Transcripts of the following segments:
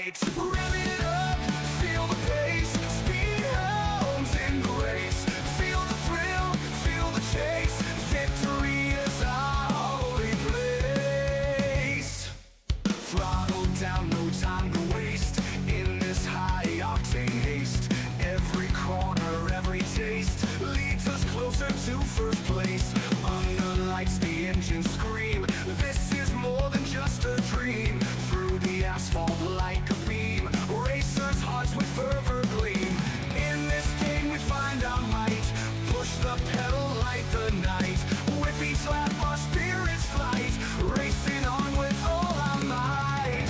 light. Rev it up, feel the pace, speed hounds in the race. Feel the thrill, feel the chase, victory is our holy place. Throttle down, no time to waste, in this high-octane haste. Every corner, every taste, leads us closer to first place. Under lights, the engines scream, this is more than just a dream. Through the asphalt like a beam, racers' hearts with fervor gleam. In this game we find our might, push the pedal like the night. With each lap our spirits flight, racing on with all our might.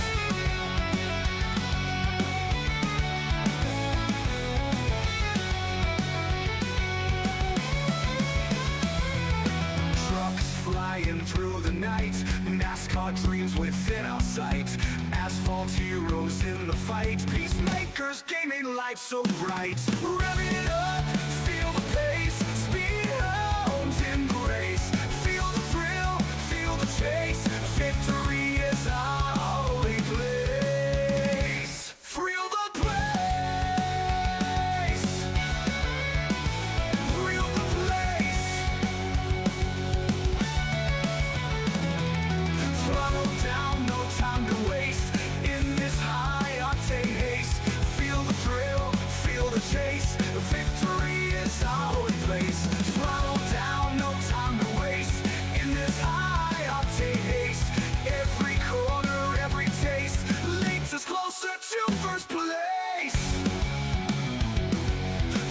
Trucks flying through the night, NASCAR dreams within our sight. Asphalt heroes in the fight, Peacemakers gaming light so bright. Revving it up, feel the pace, speed hounds in the race. Feel the thrill, feel the chase, victory is our holy place. Thrill the place, thrill the place. Throttle down, no time to waste, in this high-octane haste. Feel the thrill, feel the chase, victory is our holy place. Throttle down, no time to waste, in this high-octane haste. Every corner, every taste, leads us closer to first place.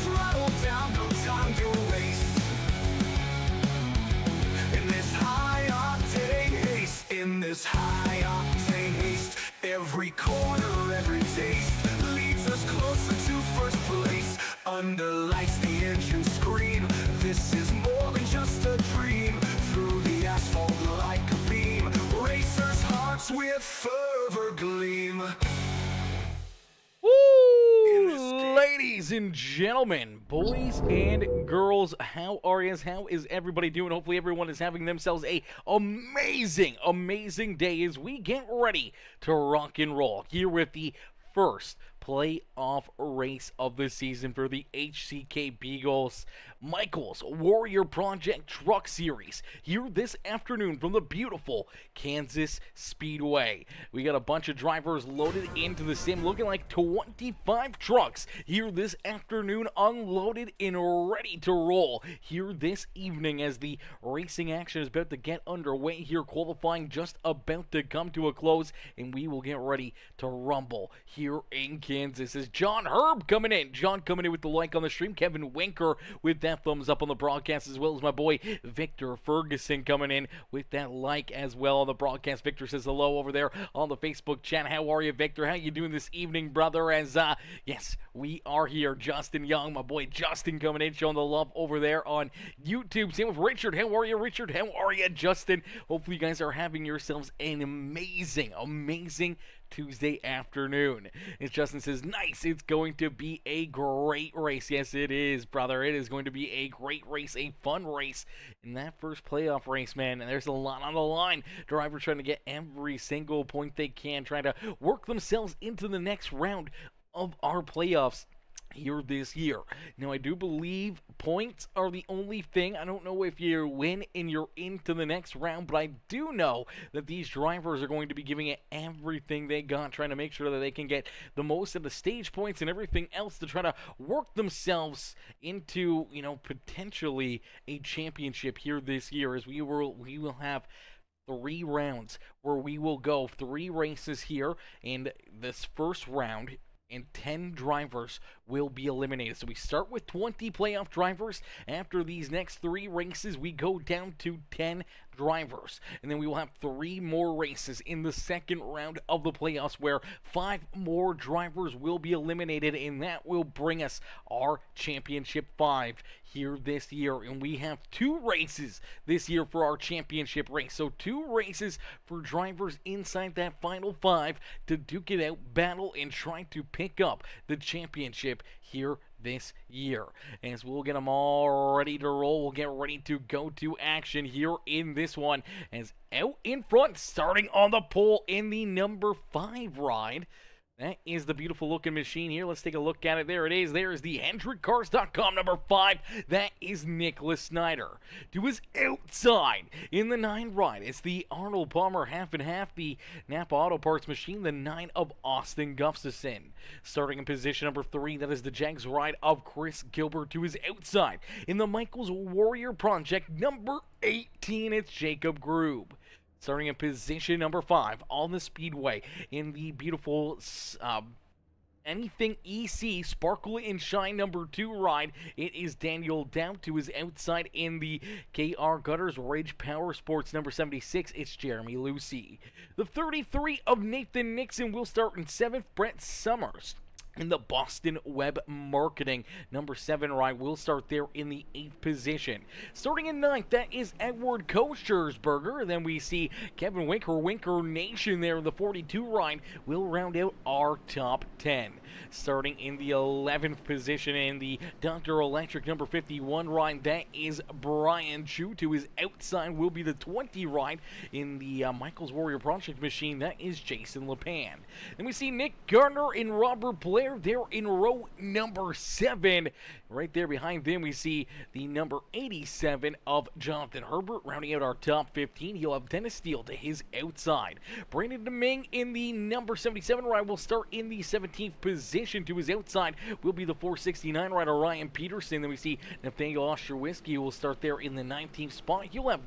Throttle down, no time to waste, in this high-octane haste. In this high-octane haste, every corner, every taste, leads us closer to first place. Under lights, the engines scream, this is more than just a dream. Through the asphalt like a beam, racers' hearts with fervor gleam. Woo! Ladies and gentlemen, boys and girls, how are you? How is everybody doing? Hopefully everyone is having themselves a amazing day as we get ready to rock and roll here with the first playoff race of the season for the HCK Beagles Michael's Warrior Project Truck Series here this afternoon from the beautiful Kansas Speedway. We got a bunch of drivers loaded into the sim, looking like 25 trucks here this afternoon, unloaded and ready to roll here this evening as the racing action is about to get underway here. Qualifying just about to come to a close, and we will get ready to rumble here in Kansas. Is John Herb coming in? John coming in with the like on the stream. Kevin Winker with that thumbs up on the broadcast, as well as my boy Victor Ferguson coming in with that like as well on the broadcast. Victor says hello over there on the Facebook chat. How are you, Victor? How you doing this evening, brother? As yes, we are here. Justin Young, my boy Justin coming in, showing the love over there on YouTube. Same with Richard. How are you, Richard? How are you, Justin? Hopefully you guys are having yourselves an amazing Tuesday afternoon. As Justin says, nice, it's going to be a great race. Yes, it is, brother. It is going to be a great race, a fun race in that first playoff race, man. And there's a lot on the line. Drivers trying to get every single point they can, trying to work themselves into the next round of our playoffs here this year. Now, I do believe points are the only thing. I don't know if you win and you're into the next round, but I do know that these drivers are going to be giving it everything they got, trying to make sure that they can get the most of the stage points and everything else to try to work themselves into, you know, potentially a championship here this year, as we will have 3 rounds where we will go 3 races here in this first round, and 10 drivers will be eliminated. So we start with 20 playoff drivers. After these next 3 races, we go down to 10 drivers. And then we will have 3 more races in the second round of the playoffs where 5 more drivers will be eliminated, and that will bring us our championship 5 here this year. And we have 2 races this year for our championship race. So 2 races for drivers inside that final 5 to duke it out, battle, and try to pick up the championship here this year. As we'll get them all ready to roll, we'll get ready to go to action here in this one. As out in front, starting on the pole in the number 5 ride, That is the beautiful looking machine here. Let's take a look at it. There it is. There's the HendrickCars.com number 5. That is Nicholas Snyder. To his outside in the 9 ride, it's the Arnold Palmer half and half, the Napa Auto Parts machine, the 9 of Austin Gustafson. Starting in position number 3, that is the Jags ride of Chris Gilbert. To his outside in the Michaels Warrior Project number 18, it's Jacob Grube. Starting in position number 5 on the Speedway in the beautiful Anything EC Sparkle and Shine number 2 ride, it is Daniel Down. To his outside in the KR Gutters Ridge Powersports number 76, it's Jeremy Lucy. The 33 of Nathan Nixon will start in 7th. Brett Summers in the Boston Web Marketing number 7 ride will start there in the 8th position. Starting in 9th, that is Edward Kochersberger. Then we see Kevin Winker Nation there in the 42 ride will round out our top 10. Starting in the 11th position in the Dr. Electric number 51 ride, that is Brian Chu. To his outside will be the 20 ride in the Michaels Warrior Project machine, that is Jason LePan. Then we see Nick Gardner and Robert Blair. They're in row number 7. Right there behind them, we see the number 87 of Jonathan Herbert. Rounding out our top 15, he'll have Dennis Steele to his outside. Brandon Deming in the number 77 ride will start in the 17th position. To his outside will be the 469 rider Ryan Peterson. Then we see Nathaniel Ostrowiecki who will start there in the 19th spot. He'll have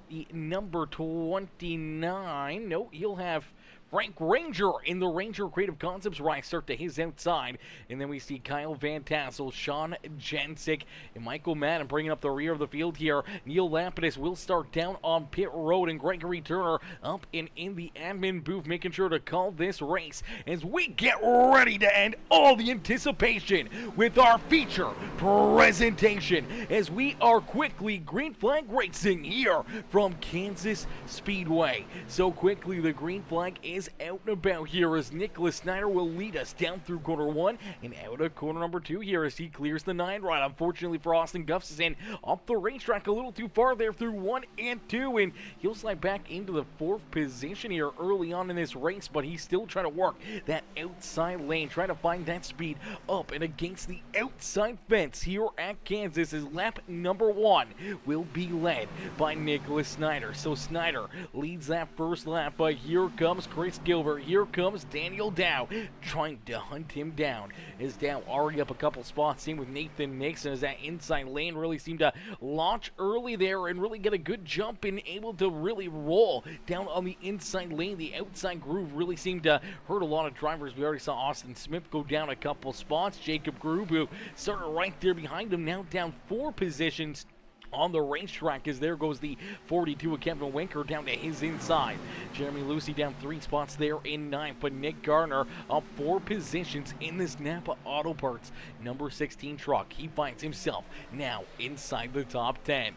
the number 29. No, he'll have Frank Ranger in the Ranger Creative Concepts ride start to his outside. And then we see Kyle Van Tassel, Sean Jensick, and Michael Madden bringing up the rear of the field here. Neil Lapidus will start down on pit road, and Gregory Turner up and in the admin booth making sure to call this race as we get ready to end all the anticipation with our feature presentation as we are quickly green flag racing here from Kansas Speedway. So quickly the green flag is out and about here as Nicholas Snyder will lead us down through corner 1 and out of corner number 2 here as he clears the 9 ride. Unfortunately for Austin Gustafson, off the racetrack a little too far there through 1 and 2, and he'll slide back into the 4th position here early on in this race, but he's still trying to work that outside lane, trying to find that speed up and against the outside fence here at Kansas as lap number 1 will be led by Nicholas Snyder. So Snyder leads that first lap, but here comes Chris Gilbert. Here comes Daniel Dow trying to hunt him down. As Dow already up a couple spots, same with Nathan Nixon as that inside lane really seemed to launch early there and really get a good jump and able to really roll down on the inside lane. The outside groove really seemed to hurt a lot of drivers. We already saw Austin Smith go down a couple spots. Jacob Grube, who started right there behind him, now down 4 positions on the racetrack as there goes the 42 of Kevin Winker down to his inside. Jeremy Lucy down 3 spots there in 9th, but Nick Garner up 4 positions in this Napa Auto Parts number 16 truck. He finds himself now inside the top 10.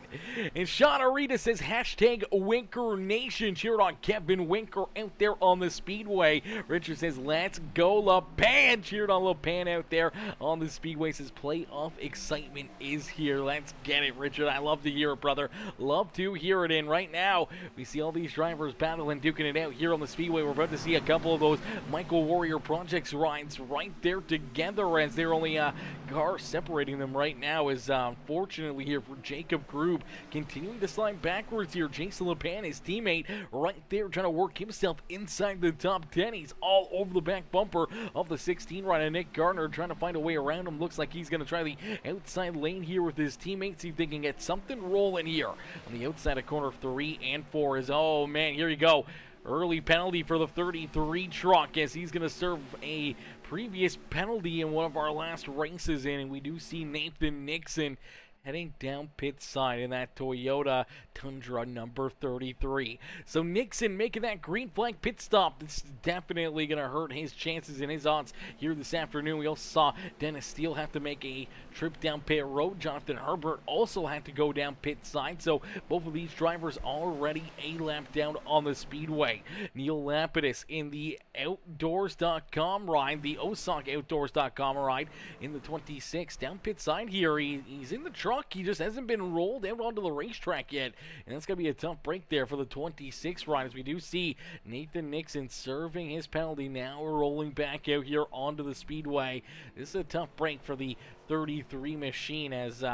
And Sean Arita says hashtag Winker Nation. Cheered on Kevin Winker out there on the Speedway. Richard says let's go LePan. Cheered on LePan out there on the Speedway. Says playoff excitement is here. Let's get it, Richard. I love to hear it, brother. Love to hear it. And right now, we see all these drivers battling, duking it out here on the Speedway. We're about to see a couple of those Michael Warrior Projects rides right there together as they're only car separating them right now. Is unfortunately here for Jacob Grube continuing to slide backwards here. Jason LePan, his teammate, right there trying to work himself inside the top 10. He's all over the back bumper of the 16 ride, and Nick Gardner trying to find a way around him. Looks like he's going to try the outside lane here with his teammates. See if they can get something rolling here on the outside of corner 3 and 4. Is, oh man, here you go. Early penalty for the 33 truck as he's going to serve a previous penalty in one of our last races in, and we do see Nathan Nixon heading down pit side in that Toyota Tundra number 33. So Nixon making that green flag pit stop. This is definitely going to hurt his chances and his odds here this afternoon. We also saw Dennis Steele have to make a trip down pit road. Jonathan Herbert also had to go down pit side. So both of these drivers already a lap down on the Speedway. Neil Lapidus in the Outdoors.com ride, the Osaka Outdoors.com ride in the 26 down pit side here. He's in the truck truck. He just hasn't been rolled out onto the racetrack yet, and that's going to be a tough break there for the 26 ride, as we do see Nathan Nixon serving his penalty now, rolling back out here onto the speedway. This is a tough break for the 33 machine, as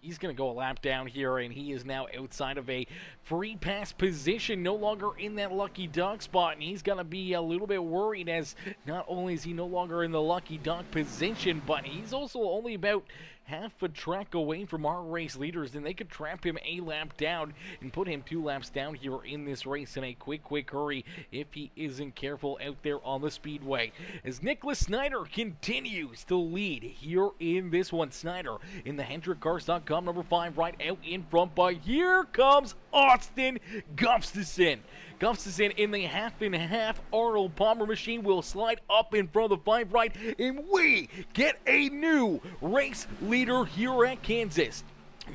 he's going to go a lap down here, and he is now outside of a free pass position, no longer in that lucky dog spot, and he's going to be a little bit worried, as not only is he no longer in the lucky dog position, but he's also only about half a track away from our race leaders, and they could trap him a lap down and put him 2 laps down here in this race in a quick hurry if he isn't careful out there on the speedway. As Nicholas Snyder continues to lead here in this one. Snyder in the HendrickCars.com number 5 right out in front, but here comes Austin Gustafson. Gustafson in the half and half Arnold Palmer machine will slide up in front of the 5 right, and we get a new race leader here at Kansas.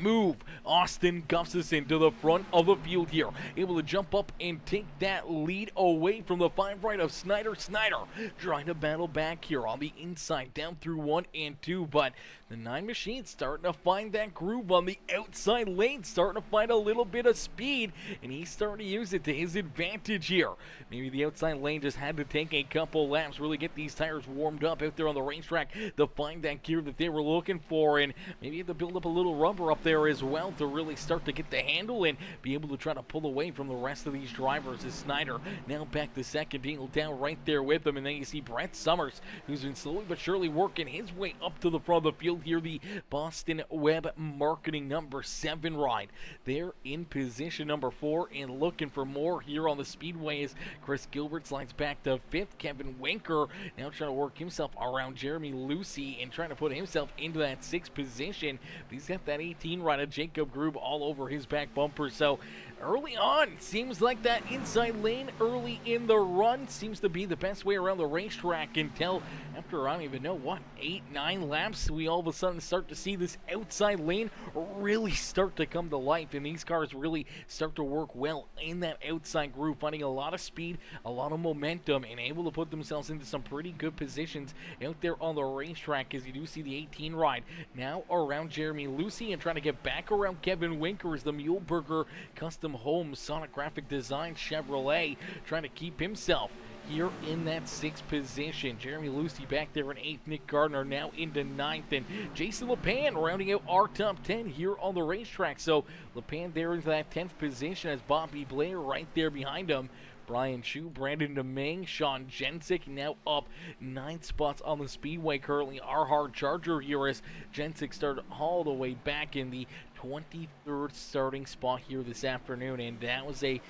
Move Austin Gustafson to the front of the field here, able to jump up and take that lead away from the 5 right of Snyder. Snyder trying to battle back here on the inside down through 1 and 2, but the 9 machine starting to find that groove on the outside lane, starting to find a little bit of speed, and he's starting to use it to his advantage here. Maybe the outside lane just had to take a couple laps, really get these tires warmed up out there on the racetrack to find that gear that they were looking for, and maybe have to build up a little rubber up there as well to really start to get the handle and be able to try to pull away from the rest of these drivers. As Snyder now back to second, Dingle down right there with them, and then you see Brett Summers, who's been slowly but surely working his way up to the front of the field here, the Boston Web Marketing number 7 ride. They're in position number 4 and looking for more here on the speedway as Chris Gilbert slides back to 5th. Kevin Winker now trying to work himself around Jeremy Lucy and trying to put himself into that 6th position, but he's got that 18 ride of Jacob Grube all over his back bumper. So early on, seems like that inside lane early in the run seems to be the best way around the racetrack until after, I don't even know, what, 8-9 laps, we all of a sudden start to see this outside lane really start to come to life, and these cars really start to work well in that outside groove, finding a lot of speed, a lot of momentum, and able to put themselves into some pretty good positions out there on the racetrack, as you do see the 18 ride now around Jeremy Lucy and trying to get back around Kevin Winker as the Muleburger Custom Home Sonic Graphic Design Chevrolet trying to keep himself here in that 6th position. Jeremy Lucy back there in 8th. Nick Gardner now into 9th. And Jason LePan rounding out our top 10 here on the racetrack. So LePan there into that 10th position as Bobby Blair right there behind him. Brian Chu, Brandon DeMing, Sean Jensick now up 9 spots on the speedway currently. Our hard charger here as Jensick started all the way back in the 23rd starting spot here this afternoon, and that was a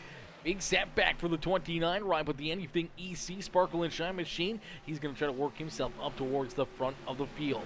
big setback for the 29 ride, but the Anything EC Sparkle and Shine machine, he's going to try to work himself up towards the front of the field.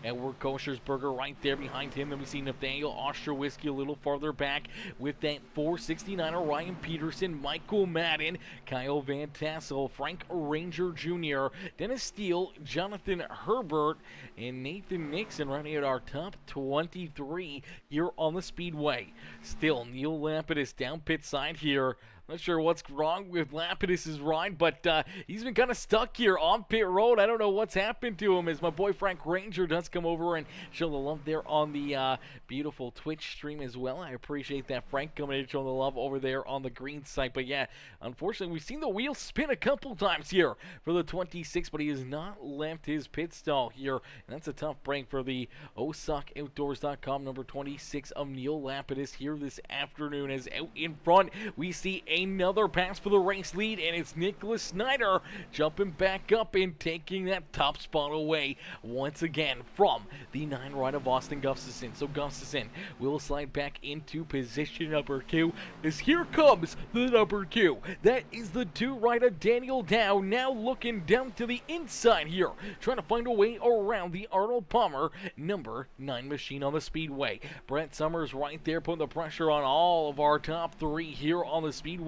Edward Koshersberger right there behind him. Then we see Nathaniel Ostrowski a little farther back with that 469er Ryan Peterson, Michael Madden, Kyle Van Tassel, Frank Ranger Jr., Dennis Steele, Jonathan Herbert, and Nathan Nixon running at our top 23 here on the speedway. Still, Neil Lapidus down pit side here. Not sure what's wrong with Lapidus' ride, but he's been kind of stuck here on pit road. I don't know what's happened to him, as my boy Frank Ranger does come over and show the love there on the beautiful Twitch stream as well. I appreciate that, Frank, coming in and showing the love over there on the green site. But yeah, unfortunately, we've seen the wheel spin a couple times here for the 26, but he has not left his pit stall here. And that's a tough break for the OSOCOutdoors.com number 26 of Neil Lapidus here this afternoon, as out in front we see another pass for the race lead, and it's Nicholas Snyder jumping back up and taking that top spot away once again from the 9 ride of Austin Gustafson. So Gustafson will slide back into position number 2, as here comes the number 2. That is the 2 ride of Daniel Dow, now looking down to the inside here, trying to find a way around the Arnold Palmer number 9 machine on the speedway. Brett Summers right there putting the pressure on all of our top 3 here on the speedway,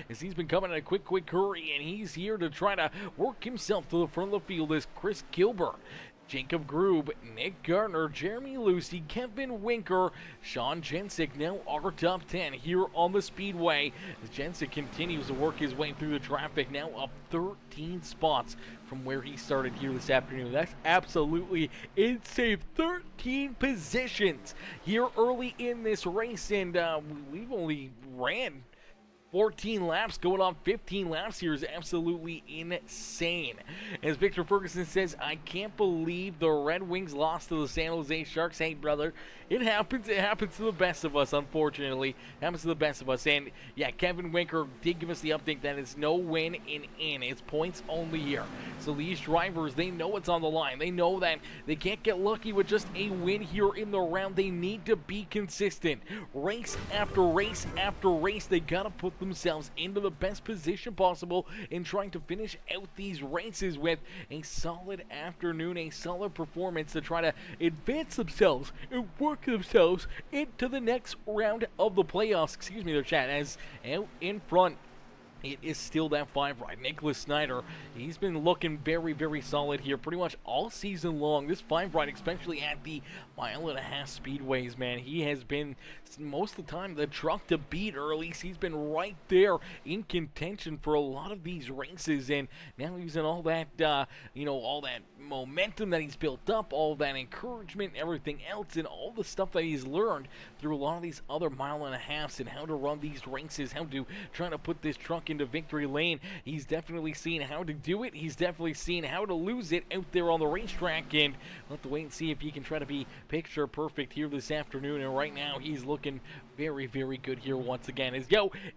as he's been coming in a quick hurry, and he's here to try to work himself to the front of the field as Chris Gilbert Jacob Grube, Nick Gardner, Jeremy Lucy, Kevin Winker, Sean Jensick now our top 10 here on the Speedway. As Jensick continues to work his way through the traffic, now up 13 spots from where he started here this afternoon. That's absolutely insane. 13 positions here early in this race, and we've only ran 14 laps, going on 15 laps here is absolutely insane. As Victor Ferguson says, I can't believe the Red Wings lost to the San Jose Sharks. Hey, brother, it happens. It happens to the best of us, unfortunately. It happens to the best of us. And, yeah, Kevin Winker did give us the update that it's no win in. It's points only here. So these drivers, they know what's on the line. They know that they can't get lucky with just a win here in the round. They need to be consistent. Race after race after race, they got to put themselves into the best position possible in trying to finish out these races with a solid afternoon, a solid performance to try to advance themselves and work themselves into the next round of the playoffs. Excuse me there, chat. As out in front, it is still that 5 ride. Nicholas Snyder, he's been looking very, very solid here pretty much all season long. This 5 ride, especially at the 1.5 speedways, man, he has been most of the time the truck to beat, or at least he's been right there in contention for a lot of these races. And now using all that, all that momentum that he's built up, all that encouragement, everything else, and all the stuff that he's learned through a lot of these other 1.5 and how to run these races, how to try to put this truck into victory lane. He's definitely seen how to do it. He's definitely seen how to lose it out there on the racetrack, and we'll have to wait and see if he can try to be picture perfect here this afternoon. And right now he's looking very, very good here once again. As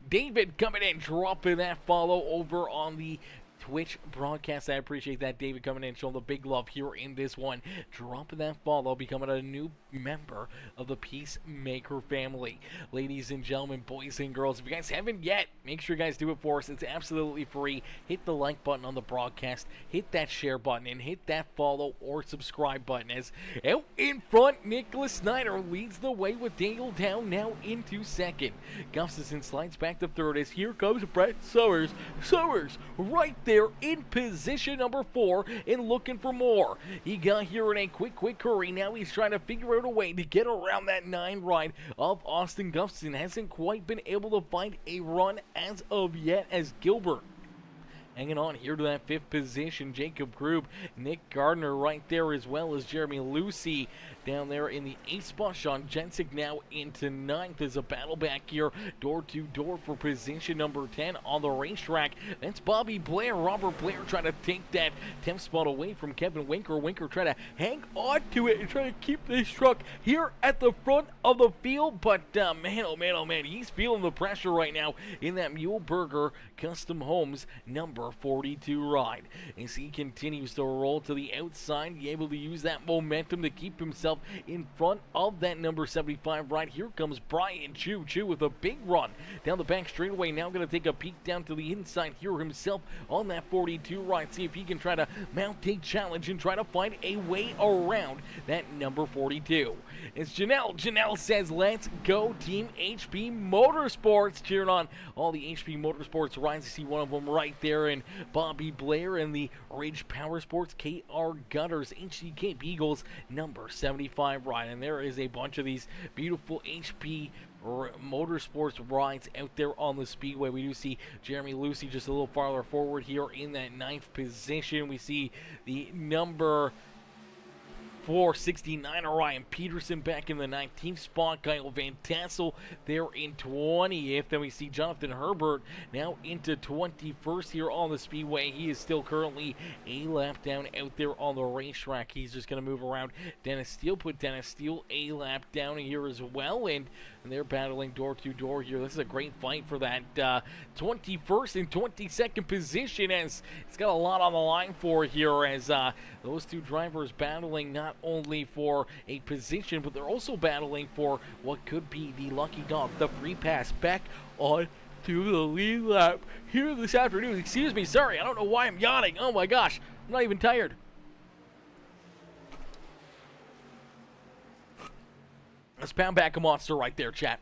David coming in, dropping that follow over on the Twitch broadcast. I appreciate that, David, coming in, showing the big love here in this one. Dropping that follow, becoming a new member of the Peacemaker family. Ladies and gentlemen, boys and girls, if you guys haven't yet, make sure you guys do it for us. It's absolutely free. Hit the like button on the broadcast, hit that share button, and hit that follow or subscribe button. As out in front, Nicholas Snyder leads the way with Daniel Down now into second. Gustafson slides back to third as here comes Brett Sowers. Sowers right there in position number 4 and looking for more. He got here in a quick hurry. Now he's trying to figure out a way to get around that 9 ride of Austin Gustafson. Hasn't quite been able to find a run as of yet, as Gilbert hanging on here to that 5th position. Jacob Grube, Nick Gardner right there, as well as Jeremy Lucy down there in the 8th spot. Sean Jensick now into 9th. There's a battle back here, door to door for position number 10 on the racetrack. That's Bobby Blair. Robert Blair trying to take that 10th spot away from Kevin Winker. Winker trying to hang on to it and trying to keep this truck here at the front of the field. But man, oh man, oh man, he's feeling the pressure right now in that Muhlenberger Custom Homes number 42 ride. As he continues to roll to the outside, be able to use that momentum to keep himself in front of that number 75 ride. Here comes Brian Chu with a big run down the back straightaway. Now going to take a peek down to the inside here himself on that 42 ride. See if he can try to mount a challenge and try to find a way around that number 42. It's Janelle says, let's go Team HP Motorsports. Cheering on all the HP Motorsports rides. You see one of them right there, and Bobby Blair and the Ridge Powersports KR Gutters HCK Beagles number 75 ride. And there is a bunch of these beautiful HP Motorsports rides out there on the Speedway. We do see Jeremy Lucy just a little farther forward here in that 9th position. We see the number 469 Ryan Peterson back in the 19th spot. Kyle Van Tassel there in 20th. Then we see Jonathan Herbert now into 21st here on the Speedway. He is still currently a lap down out there on the racetrack. He's just going to move around. Dennis Steele, put Dennis Steele a lap down here as well, and they're battling door to door here. This is a great fight for that 21st and 22nd position, as it's got a lot on the line for here, as those two drivers battling not only for a position, but they're also battling for what could be the lucky dog, the free pass back on to the lead lap here this afternoon. Excuse me, sorry, I don't know why I'm yawning. Oh my gosh, I'm not even tired. Let's pound back a monster right there, chat.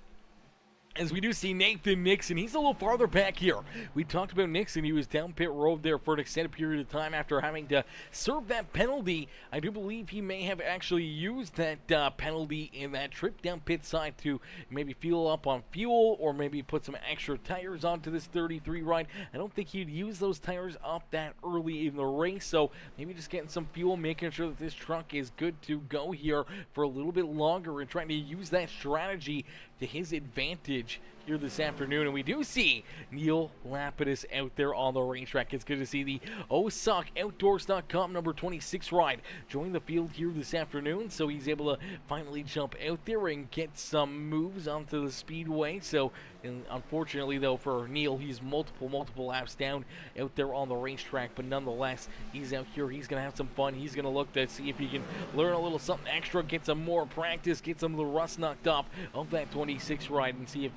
as we do see Nathan Nixon. He's a little farther back here. We talked about Nixon. He was down pit road there for an extended period of time after having to serve that penalty. I do believe he may have actually used that penalty in that trip down pit side to maybe fuel up on fuel, or maybe put some extra tires onto this 33 ride. I don't think he'd use those tires up that early in the race, so maybe just getting some fuel, making sure that this truck is good to go here for a little bit longer, and trying to use that strategy to his advantage here this afternoon. And we do see Neil Lapidus out there on the racetrack. It's good to see the OSOCOutdoors.com number 26 ride join the field here this afternoon, so he's able to finally jump out there and get some moves onto the speedway. So, and unfortunately though for Neil, he's multiple laps down out there on the racetrack, but nonetheless he's out here. He's gonna have some fun. He's gonna look to see if he can learn a little something extra, get some more practice, get some of the rust knocked off of that 26 ride, and see if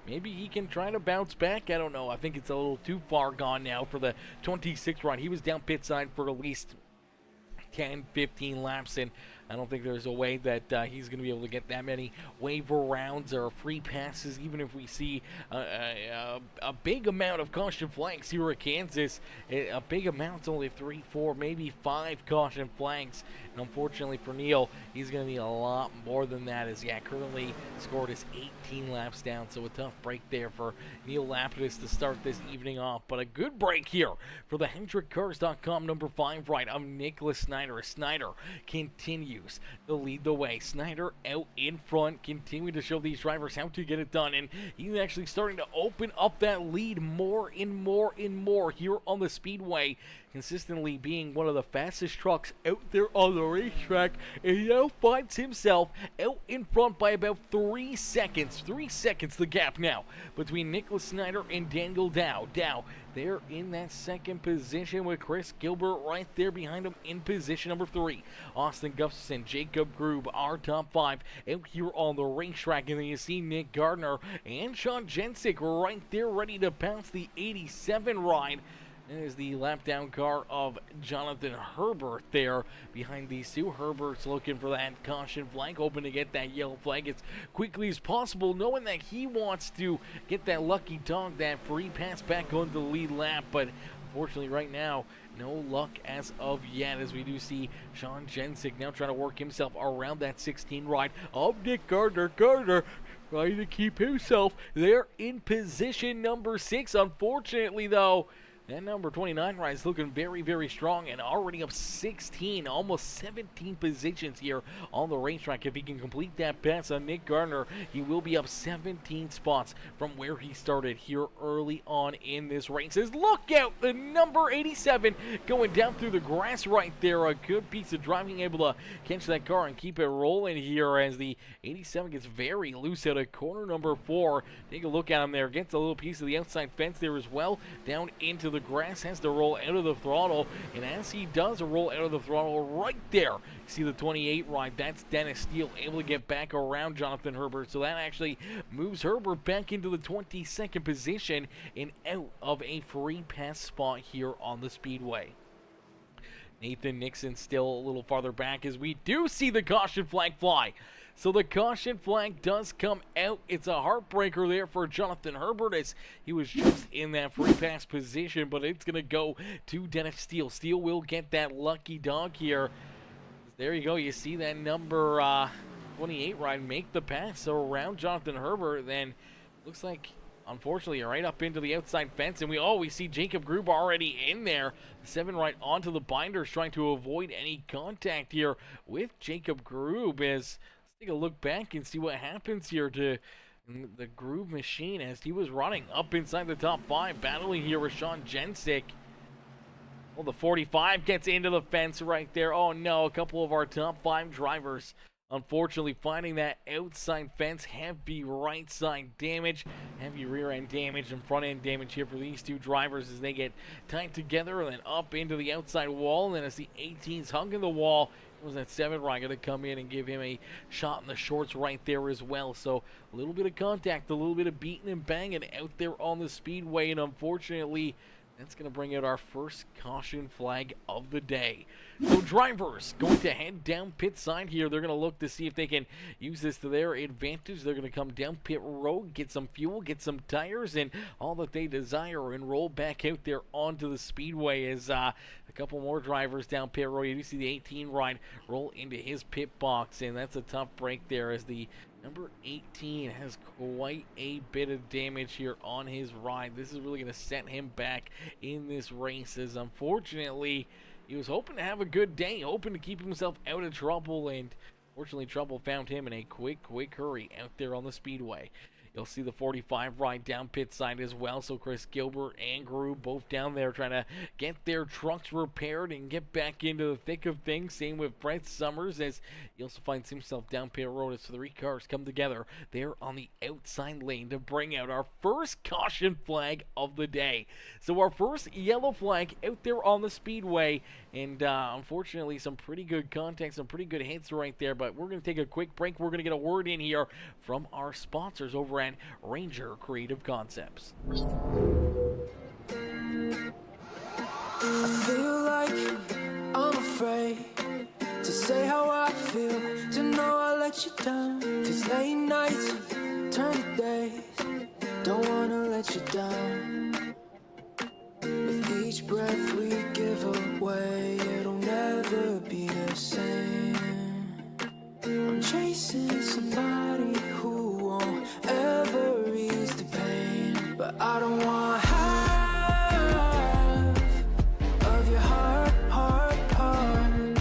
maybe he can try to bounce back. I don't know. I think it's a little too far gone now for the 26 ride. He was down pit side for at least 10-15 laps, and I don't think there's a way that he's going to be able to get that many waiver rounds or free passes, even if we see a big amount of caution flags here at Kansas. A big amount, only 3, 4, maybe 5 caution flags. And unfortunately for Neil, he's going to need a lot more than that, as currently scored is 18 laps down. So a tough break there for Neil Lapidus to start this evening off. But a good break here for the HendrickCars.com number 5 ride of Nicholas Snyder. Snyder continues to lead the way. Snyder out in front, continuing to show these drivers how to get it done, and he's actually starting to open up that lead more and more here on the speedway, consistently being one of the fastest trucks out there on the racetrack, and he now finds himself out in front by about 3 seconds. 3 seconds the gap now between Nicholas Snyder and Daniel Dow. They're in that second position with Chris Gilbert right there behind him in position number 3. Austin Gustafson, Jacob Grube, our top 5 out here on the racetrack. And then you see Nick Gardner and Sean Jensick right there ready to pounce the 87 ride. There's the lap down car of Jonathan Herbert there behind these two. Herbert's looking for that caution flag, hoping to get that yellow flag as quickly as possible, knowing that he wants to get that lucky dog, that free pass back onto the lead lap. But unfortunately right now, no luck as of yet, as we do see Sean Jensick now trying to work himself around that 16 ride of Nick Gardner. Trying to keep himself there in position number 6. Unfortunately though, that number 29 ride is looking very strong, and already up 16, almost 17 positions here on the racetrack. If he can complete that pass on Nick Gardner, he will be up 17 spots from where he started here early on in this race. Look out, the number 87 going down through the grass right there. A good piece of driving, able to catch that car and keep it rolling here as the 87 gets very loose out of corner number 4. Take a look at him there. Gets a little piece of the outside fence there as well, down into the grass, has to roll out of the throttle, and as he does roll out of the throttle right there, you see the 28 ride, that's Dennis Steele able to get back around Jonathan Herbert, so that actually moves Herbert back into the 22nd position and out of a free pass spot here on the speedway. Nathan Nixon still a little farther back, as we do see the caution flag fly. So the caution flag does come out. It's a heartbreaker there for Jonathan Herbert, as he was just in that free pass position, but it's going to go to Dennis Steele. Steele will get that lucky dog here. There you go. You see that number 28 ride make the pass around Jonathan Herbert. Then looks like, unfortunately, right up into the outside fence, and we see Jacob Grube already in there. The 7 right onto the binders, trying to avoid any contact here with Jacob Grube. As take a look back and see what happens here to the Groove machine, as he was running up inside the top 5, battling here with Sean Jensick. Well, the 45 gets into the fence right there. Oh no, a couple of our top 5 drivers unfortunately finding that outside fence. Heavy right side damage, heavy rear end damage, and front end damage here for these two drivers as they get tied together and then up into the outside wall. And then as the 18's hung in the wall, it was that 7 ride going to come in and give him a shot in the shorts right there as well. So a little bit of contact, a little bit of beating and banging out there on the speedway, and unfortunately That's going to bring out our first caution flag of the day. So drivers going to head down pit side here. They're going to look to see if they can use this to their advantage. They're going to come down pit road, get some fuel, get some tires, and all that they desire, and roll back out there onto the speedway. As a couple more drivers down pit road. You do see the 18 ride roll into his pit box, and that's a tough break there as the number 18 has quite a bit of damage here on his ride. This is really going to set him back in this race, as unfortunately he was hoping to have a good day, hoping to keep himself out of trouble, and fortunately trouble found him in a quick hurry out there on the speedway. You'll see the 45 ride down pit side as well. So Chris Gilbert and Gru both down there trying to get their trucks repaired and get back into the thick of things. Same with Brett Summers, as he also finds himself down pit road as 3 cars come together there on the outside lane to bring out our first caution flag of the day. So our first yellow flag out there on the speedway, and unfortunately some pretty good contact, some pretty good hits right there. But we're going to take a quick break. We're going to get a word in here from our sponsors over at Ranger Creative Concepts. I feel like I'm afraid to say how I feel, to know I let you down. 'Cause late nights turn to days, don't wanna let you down. With each breath we give away, it'll never be the same. I'm chasing somebody who won't ever ease the pain, but I don't want half of your heart,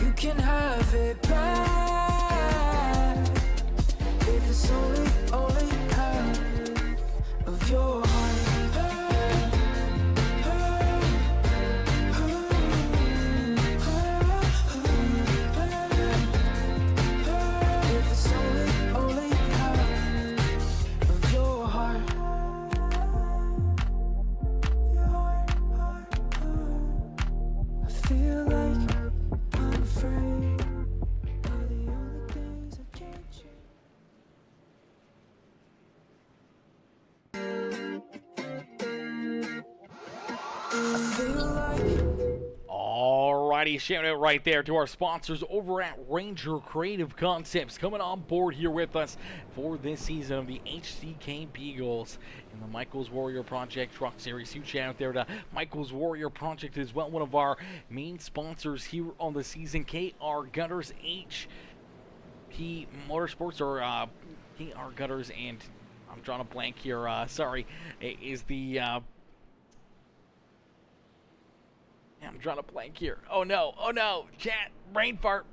You can have it back if it's only half of your heart. If it's only half of your heart. I feel like I'm afraid of the only things I can't change. I feel like Alrighty, shout out right there to our sponsors over at Ranger Creative Concepts, coming on board here with us for this season of the HCK Beagles and the Michael's Warrior Project Truck Series. Huge shout out there to Michael's Warrior Project as well, one of our main sponsors here on the season. KR Gutters, HP Motorsports, or KR Gutters, and I'm drawing a blank here, sorry, is the I'm drawing a blank here. Oh no, chat, brain fart.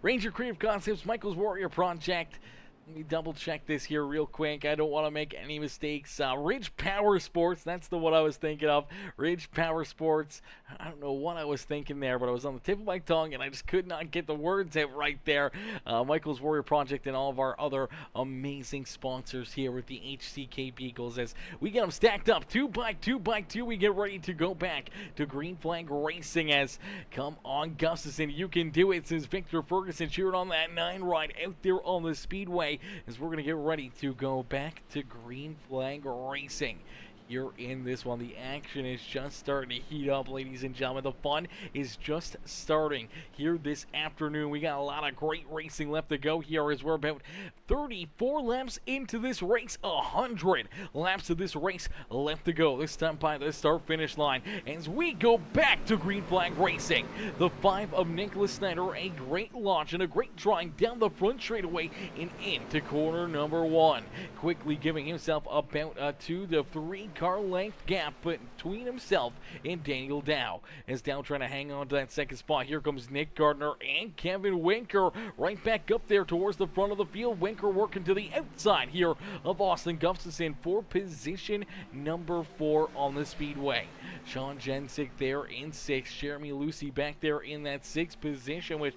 Ranger Creative Concepts, Michael's Warrior Project. Let me double check this here real quick. I don't want to make any mistakes. Ridge Powersports, that's the one I was thinking of. Ridge Powersports. I don't know what I was thinking there, but I was on the tip of my tongue and I just could not get the words out right there. Michael's Warrior Project and all of our other amazing sponsors here with the HCK Beagles, as we get them stacked up 2 by 2 by 2. We get ready to go back to Green Flag Racing, as come on Gustafson, you can do it, says Victor Ferguson, cheering on that 9 ride out there on the speedway, as we're going to get ready to go back to Green Flag Racing. Here in this one, the action is just starting to heat up, ladies and gentlemen. The fun is just starting here this afternoon. We got a lot of great racing left to go here, as we're about 34 laps into this race, 100 laps of this race left to go. This time by the start-finish line, as we go back to Green Flag Racing. The 5 of Nicholas Snyder, a great launch and a great drawing down the front straightaway and into corner number 1. Quickly giving himself about a 2 to 3 car length gap between himself and Daniel Dow, as Dow trying to hang on to that second spot. Here comes Nick Gardner and Kevin Winker right back up there towards the front of the field. Winker working to the outside here of Austin Gustafson for position number 4 on the speedway. Sean Jensick there in 6th. Jeremy Lucy back there in that 6th position, with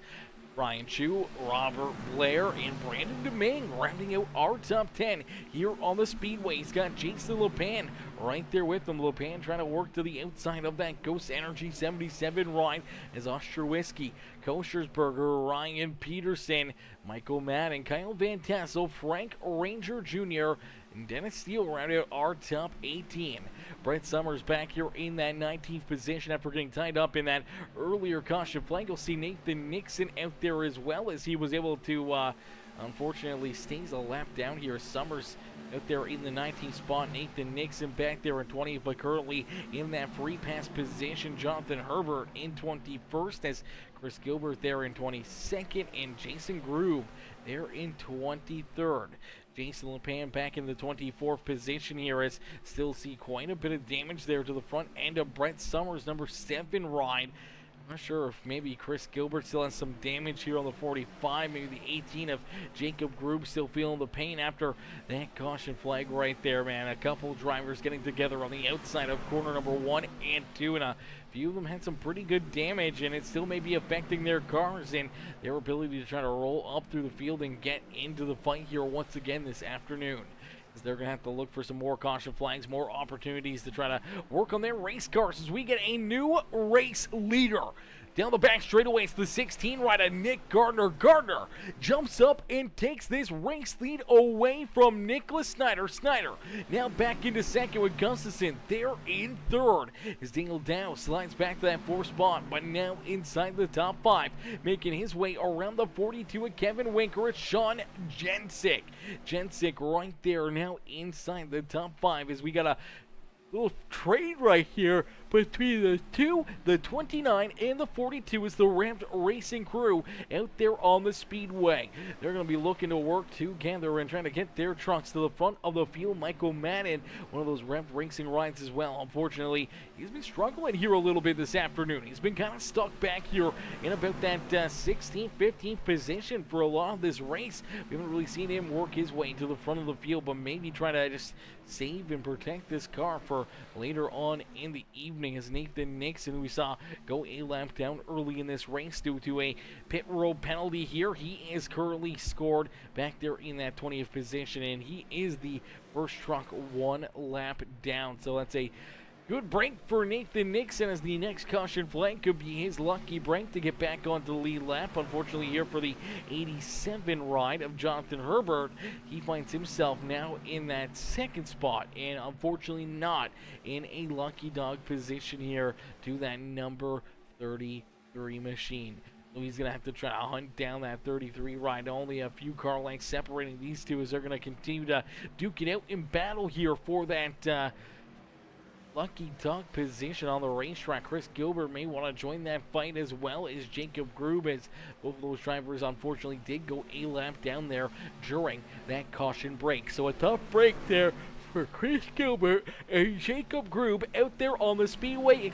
Brian Chu, Robert Blair, and Brandon Domingue rounding out our top 10 here on the speedway. He's got Jason LePan right there with him. LePan trying to work to the outside of that Ghost Energy 77 ride, as Ostrowiski, Koshersberger, Ryan Peterson, Michael Madden, Kyle Van Tassel, Frank Ranger Jr., And Dennis Steele rounded out our top 18. Brett Summers back here in that 19th position after getting tied up in that earlier caution flag. You'll see Nathan Nixon out there as well, as he was able to, unfortunately, stays a lap down here. Summers out there in the 19th spot. Nathan Nixon back there in 20th, but currently in that free pass position. Jonathan Herbert in 21st, as Chris Gilbert there in 22nd, and Jason Grube there in 23rd. Jason LePan back in the 24th position here, as still see quite a bit of damage there to the front end of Brett Summers' number 7 ride. I'm not sure if maybe Chris Gilbert still has some damage here on the 45. Maybe the 18 of Jacob Grube still feeling the pain after that caution flag right there, man. A couple drivers getting together on the outside of corner number 1 and 2, and a few of them had some pretty good damage, and it still may be affecting their cars and their ability to try to roll up through the field and get into the fight here once again this afternoon. They're going to have to look for some more caution flags, more opportunities to try to work on their race cars as we get a new race leader. Down the back straightaway, it's the 16 rider, Nick Gardner. Gardner jumps up and takes this race lead away from Nicholas Snyder. Snyder now back into second with Gustafson there in third. As Daniel Dow slides back to that 4th spot, but now inside the top 5, making his way around the 42 with Kevin Winker. It's Sean Jensick. Jensick right there now inside the top 5, as we got a little trade right here between the 2, the 29, and the 42 is the Ramped Racing crew out there on the speedway. They're going to be looking to work together and trying to get their trucks to the front of the field. Michael Madden, one of those Ramped Racing rides as well. Unfortunately, he's been struggling here a little bit this afternoon. He's been kind of stuck back here in about that 16th, 15th position for a lot of this race. We haven't really seen him work his way to the front of the field, but maybe try to just save and protect this car for later on in the evening, as Nathan Nixon, we saw go a lap down early in this race due to a pit road penalty here. He is currently scored back there in that 20th position, and he is the first truck 1 lap down. So that's a good break for Nathan Nixon, as the next caution flag could be his lucky break to get back onto the lead lap. Unfortunately here for the 87 ride of Jonathan Herbert, he finds himself now in that 2nd spot, and unfortunately not in a lucky dog position here to that number 33 machine. So he's going to have to try to hunt down that 33 ride. Only a few car lengths separating these two, as they're going to continue to duke it out in battle here for that lucky dog position on the racetrack. Chris Gilbert may want to join that fight, as well as Jacob Grube, as both of those drivers unfortunately did go a lap down there during that caution break. So a tough break there for Chris Gilbert and Jacob Grube out there on the speedway,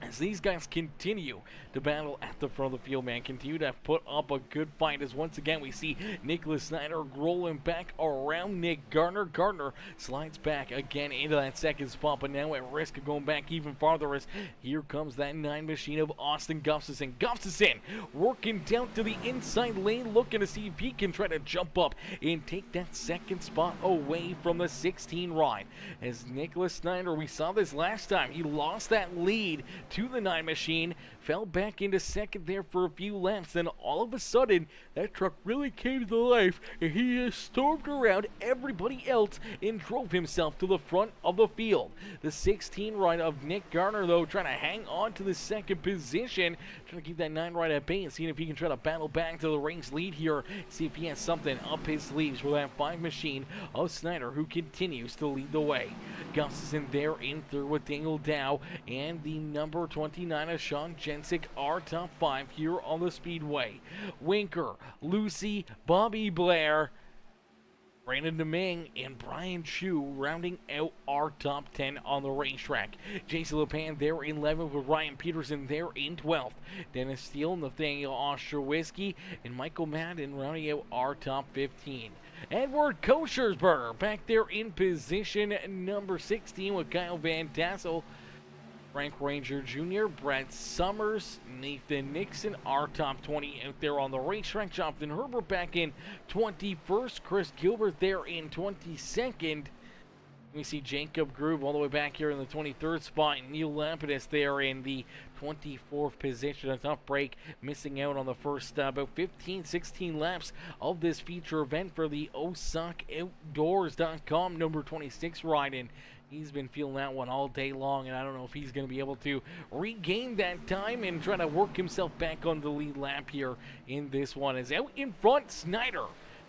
as these guys continue to battle at the front of the field, man. Continue to put up a good fight, as once again we see Nicholas Snyder rolling back around Nick Gardner. Gardner slides back again into that 2nd spot, but now at risk of going back even farther, as here comes that 9 machine of Austin Gustafson. Gustafson working down to the inside lane, looking to see if he can try to jump up and take that 2nd spot away from the 16 ride. As Nicholas Snyder, we saw this last time, he lost that lead to the 9 machine, fell back into 2nd there for a few laps. Then all of a sudden, that truck really came to life, and he just stormed around everybody else and drove himself to the front of the field. The 16 ride of Nick Garner, though, trying to hang on to the 2nd position, trying to keep that 9 ride at bay and seeing if he can try to battle back to the race lead here, see if he has something up his sleeves for that 5 machine of Snyder, who continues to lead the way. Gustafson there in third with Daniel Dow, and the number 29 of Sean Jensick are top 5 here on the speedway. Winker, Lucy, Bobby Blair, Brandon Deming, and Brian Chu rounding out our top 10 on the racetrack. Jason LePan there in 11th with Ryan Peterson there in 12th. Dennis Steele, Nathaniel Ostrowiecki, and Michael Madden rounding out our top 15. Edward Koschersberger back there in position number 16 with Kyle Van Tassel. Frank Ranger Jr., Brett Summers, Nathan Nixon, our top 20 out there on the racetrack. Jonathan Herbert back in 21st. Chris Gilbert there in 22nd. We see Jacob Groove all the way back here in the 23rd spot, and Neil Lapidus there in the 24th position. A tough break, missing out on the first about 15, 16 laps of this feature event for the OSAKOutdoors.com number 26 ride. And he's been feeling that one all day long, and I don't know if he's going to be able to regain that time and try to work himself back on the lead lap here in this one. As out in front, Snyder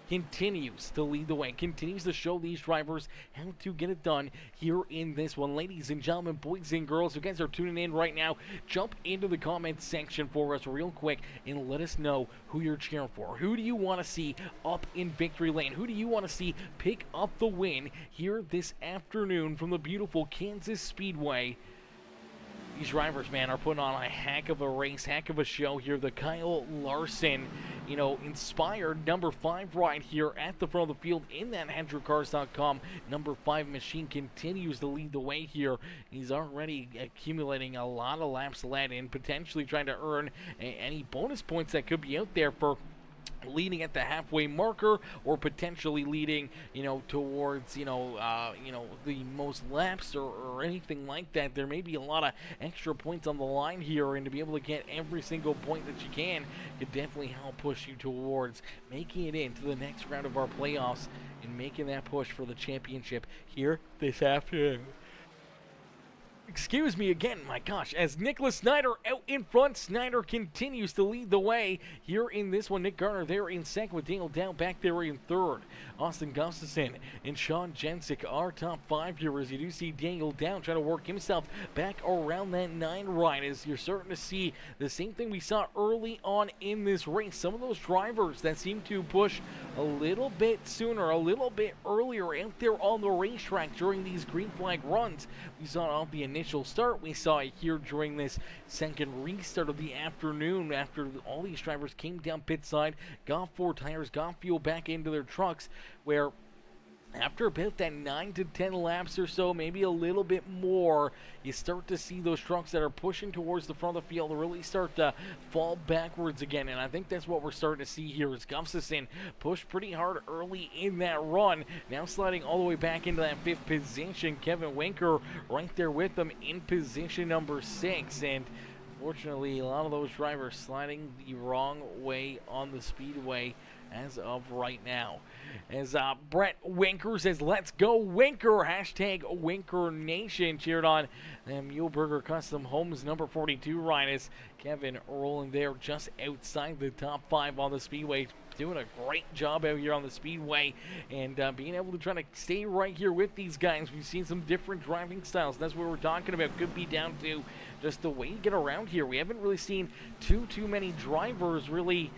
continues to lead the way, continues to show these drivers how to get it done here in this one. Ladies and gentlemen, boys and girls, you guys are tuning in right now, jump into the comment section for us real quick and let us know who you're cheering for. Who do you want to see up in victory lane? Who do you want to see pick up the win here this afternoon from the beautiful Kansas Speedway? These drivers, man, are putting on a heck of a race, heck of a show here. The Kyle Larson, inspired number 5 ride here at the front of the field in that HendrickCars.com number 5 machine continues to lead the way here. He's already accumulating a lot of laps led and potentially trying to earn any bonus points that could be out there for leading at the halfway marker, or potentially leading, towards, the most laps or anything like that. There may be a lot of extra points on the line here, and to be able to get every single point that you can could definitely help push you towards making it into the next round of our playoffs and making that push for the championship here this afternoon. Excuse me again, my gosh, as Nicholas Snyder out in front. Snyder continues to lead the way here in this one. Nick Garner there in second with Daniel Dow back there in third. Austin Gustafson and Sean Jensick are top 5 here, as you do see Daniel Dow trying to work himself back around that 9 ride, as you're starting to see the same thing we saw early on in this race. Some of those drivers that seem to push a little bit sooner, a little bit earlier out there on the racetrack during these green flag runs. We saw it off the initial start. We saw it here during this second restart of the afternoon after all these drivers came down pit side, got 4 tires, got fuel back into their trucks, where after about that 9 to 10 laps or so, maybe a little bit more, you start to see those trucks that are pushing towards the front of the field really start to fall backwards again. And I think that's what we're starting to see here, as Gustafson pushed pretty hard early in that run, now sliding all the way back into that 5th position. Kevin Winker right there with them in position number 6. And fortunately, a lot of those drivers sliding the wrong way on the speedway as of right now. As Brett Winker says, "Let's go Winker," hashtag Winker Nation, cheered on the Muleburger Custom Homes number 42 ride, as Kevin rolling there just outside the top 5 on the speedway, doing a great job out here on the speedway, and being able to try to stay right here with these guys. We've seen some different driving styles. That's what we're talking about. Could be down to just the way you get around here. We haven't really seen too many drivers really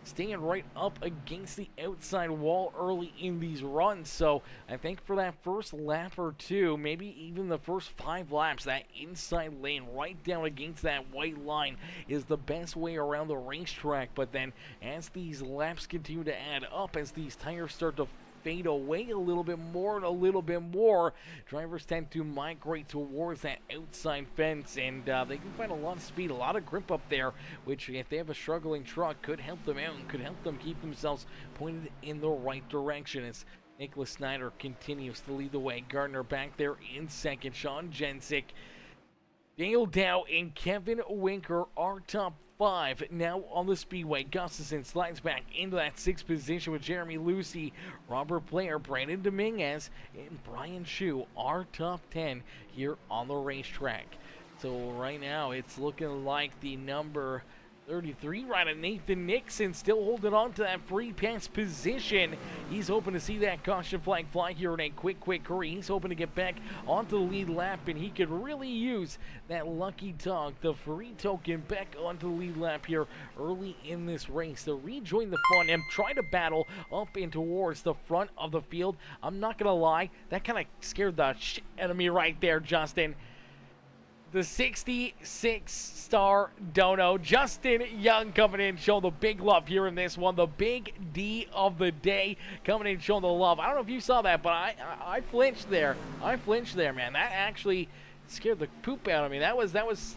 staying right up against the outside wall early in these runs. So I think for that first lap or 2, maybe even the first 5 laps, that inside lane right down against that white line is the best way around the racetrack. But then as these laps continue to add up, as these tires start to fade away a little bit more and a little bit more, drivers tend to migrate towards that outside fence, and they can find a lot of speed, a lot of grip up there, which if they have a struggling truck could help them out and could help them keep themselves pointed in the right direction. As Nicholas Snyder continues to lead the way, Gardner back there in second, Sean Jensick, Daniel Dow and Kevin Winker are top 5 now on the speedway. Gustafson slides back into that 6th position with Jeremy Lucy, Robert Blair, Brandon Dominguez, and Brian Shu are top 10 here on the racetrack. So right now it's looking like the number 33 right at Nathan Nixon still holding on to that free pass position. He's hoping to see that caution flag fly here in a quick hurry. He's hoping to get back onto the lead lap, and he could really use that lucky dog, the free token, back onto the lead lap here early in this race to rejoin the fun and try to battle up and towards the front of the field. I'm not gonna lie, that kind of scared the shit out of me right there, Justin. The 66-star dono, Justin Young, coming in showing the big love here in this one. The big D of the day coming in showing the love. I don't know if you saw that, but I flinched there. I flinched there, man. That actually scared the poop out of me. That was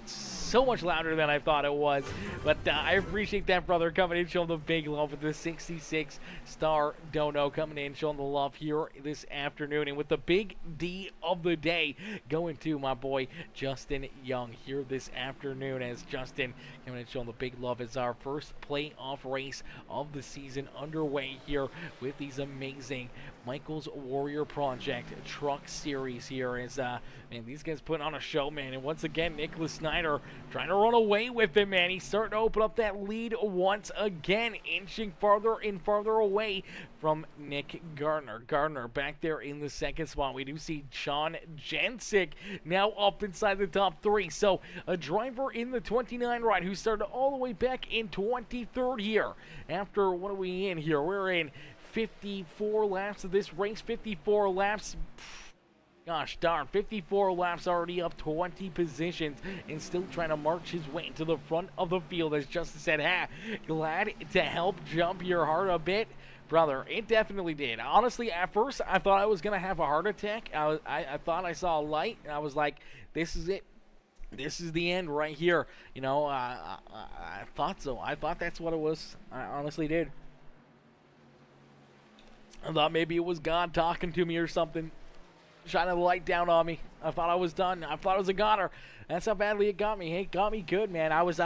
so much louder than I thought it was. But I appreciate that, brother, coming in, showing the big love with the 66-star dono coming in, showing the love here this afternoon. And with the big D of the day going to my boy Justin Young here this afternoon, as Justin coming in, showing the big love as our first playoff race of the season underway here with these amazing Michael's Warrior Project Truck Series here. As man, these guys putting on a show, man. And once again, Nicholas Snyder trying to run away with it, man. He's starting to open up that lead once again, inching farther and farther away from Nick Gardner. Gardner back there in the second spot. We do see Sean Jensick now up inside the top 3. So a driver in the 29 ride who started all the way back in 23rd here. After, what are we in here? We're in 54 laps of this race. 54 laps. Gosh darn, 54 laps, already up 20 positions and still trying to march his way to the front of the field. As Justin said, ha, glad to help jump your heart a bit. Brother, it definitely did. Honestly, at first, I thought I was going to have a heart attack. I thought I saw a light, and I was like, this is it. This is the end right here. You know, I thought so. I thought that's what it was. I honestly did. I thought maybe it was God talking to me or something, shining the light down on me. I thought I was done. I thought I was a goner. That's how badly it got me. It got me good, man. I was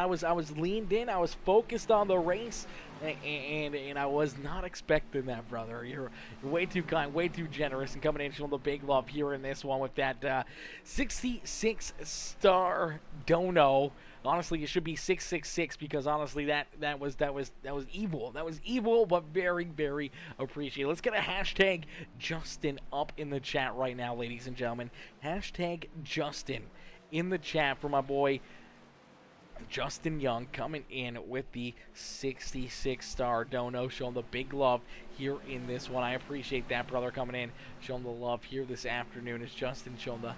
leaned in. I was focused on the race, and I was not expecting that, brother. You're way too kind, way too generous, and coming in showing the big love here in this one with that 66-star dono. Honestly, it should be 666 because honestly, that was evil. That was evil, but very, very appreciated. Let's get a hashtag Justin up in the chat right now, ladies and gentlemen. Hashtag Justin in the chat for my boy Justin Young coming in with the 66-star dono, showing the big love here in this one. I appreciate that, brother, coming in, showing the love here this afternoon. As Justin showing the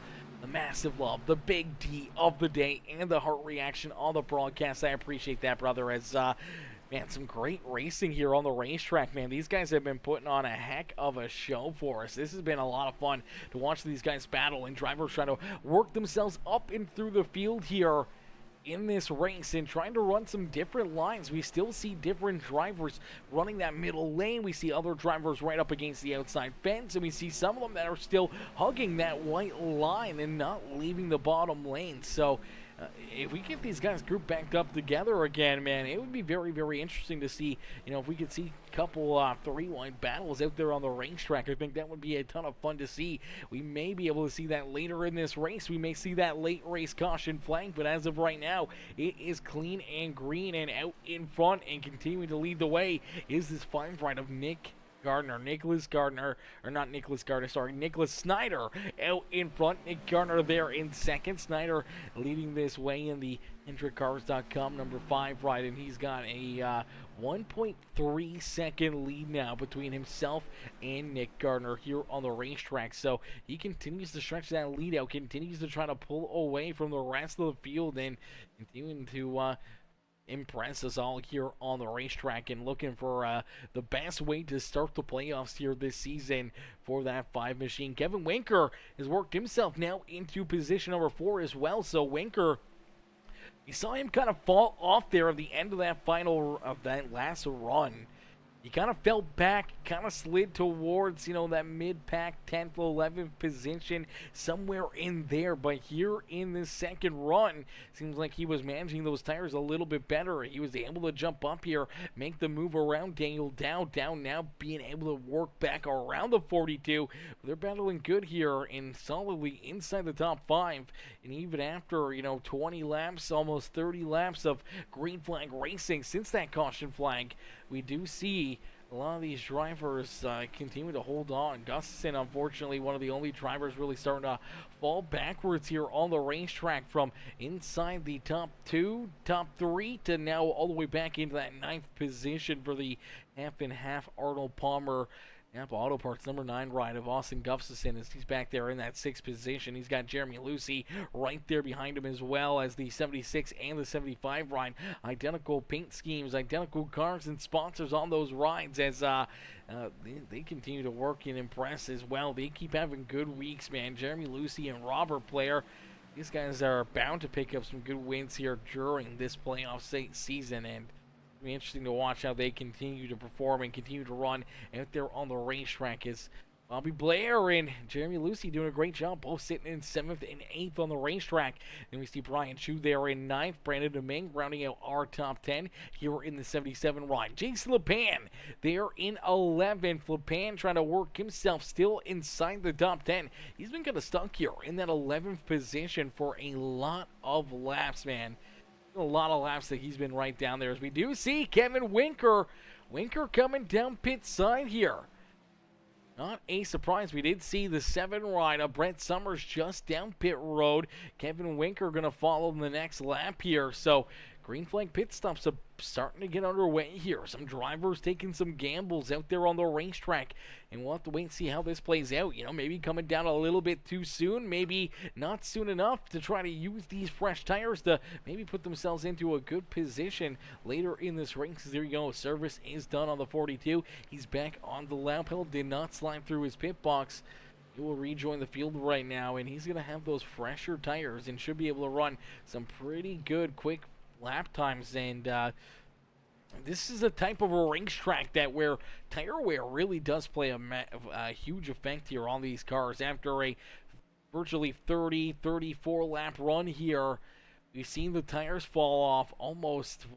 massive love, the big D of the day, and the heart reaction on the broadcast. I appreciate that, brother, as man, some great racing here on the racetrack, man. These guys have been putting on a heck of a show for us. This has been a lot of fun to watch these guys battle and drivers trying to work themselves up and through the field here in this race and trying to run some different lines. We still see different drivers running that middle lane. We see other drivers right up against the outside fence, and we see some of them that are still hugging that white line and not leaving the bottom lane. So if we get these guys grouped back up together again, man, it would be very, very interesting to see, you know, if we could see a couple three-wide battles out there on the racetrack. I think that would be a ton of fun to see. We may be able to see that later in this race. We may see that late race caution flag, but as of right now, it is clean and green, and out in front and continuing to lead the way is this fine ride of Nicholas Snyder out in front. Nick Gardner there in second. Snyder leading this way in the HCKcars.com number 5 ride, and he's got a 1.3 second lead now between himself and Nick Gardner here on the racetrack. So he continues to stretch that lead out, continues to try to pull away from the rest of the field, and continuing to impress us all here on the racetrack, and looking for the best way to start the playoffs here this season for that 5 machine. Kevin Winker has worked himself now into position number 4 as well. So Winker, you saw him kind of fall off there at the end of that last run. He kind of fell back, kind of slid towards, you know, that mid-pack 10th, 11th position, somewhere in there. But here in this second run, seems like he was managing those tires a little bit better. He was able to jump up here, make the move around Daniel down now, being able to work back around the 42. They're battling good here and solidly inside the top 5. And even after, you know, 20 laps, almost 30 laps of green flag racing since that caution flag, we do see a lot of these drivers continue to hold on. Gustafson, unfortunately, one of the only drivers really starting to fall backwards here on the racetrack from inside the top 2, top 3 to now all the way back into that 9th position for the half and half Arnold Palmer Napa Auto Parts number 9 ride of Austin Gustafson, as he's back there in that 6th position. He's got Jeremy Lucy right there behind him, as well as the 76 and the 75 ride. Identical paint schemes, identical cars and sponsors on those rides, as they continue to work and impress as well. They keep having good weeks, man. Jeremy Lucy and Robert Player, these guys are bound to pick up some good wins here during this playoff season, and it'll be interesting to watch how they continue to perform and continue to run out there on the racetrack. As Bobby Blair and Jeremy Lucy doing a great job, both sitting in 7th and 8th on the racetrack. And we see Brian Chu there in 9th, Brandon Domingue rounding out our top 10 here in the 77 ride. Jason LePan there in 11th. LePan trying to work himself still inside the top 10. He's been kind of stuck here in that 11th position for a lot of laps, man. A lot of laps that he's been right down there. As we do see Kevin Winker coming down pit side here. Not a surprise. We did see the 7 ride of Brett Summers just down pit road. Kevin Winker going to follow the next lap here. So green flag pit stops are starting to get underway here. Some drivers taking some gambles out there on the racetrack. And we'll have to wait and see how this plays out. You know, maybe coming down a little bit too soon. Maybe not soon enough to try to use these fresh tires to maybe put themselves into a good position later in this race. There you go. Service is done on the 42. He's back on the lap hill. Did not slide through his pit box. He will rejoin the field right now. And he's going to have those fresher tires and should be able to run some pretty good quick lap times. And this is a type of a racetrack that where tire wear really does play a huge effect here on these cars. After a virtually 34 lap run here, we've seen the tires fall off almost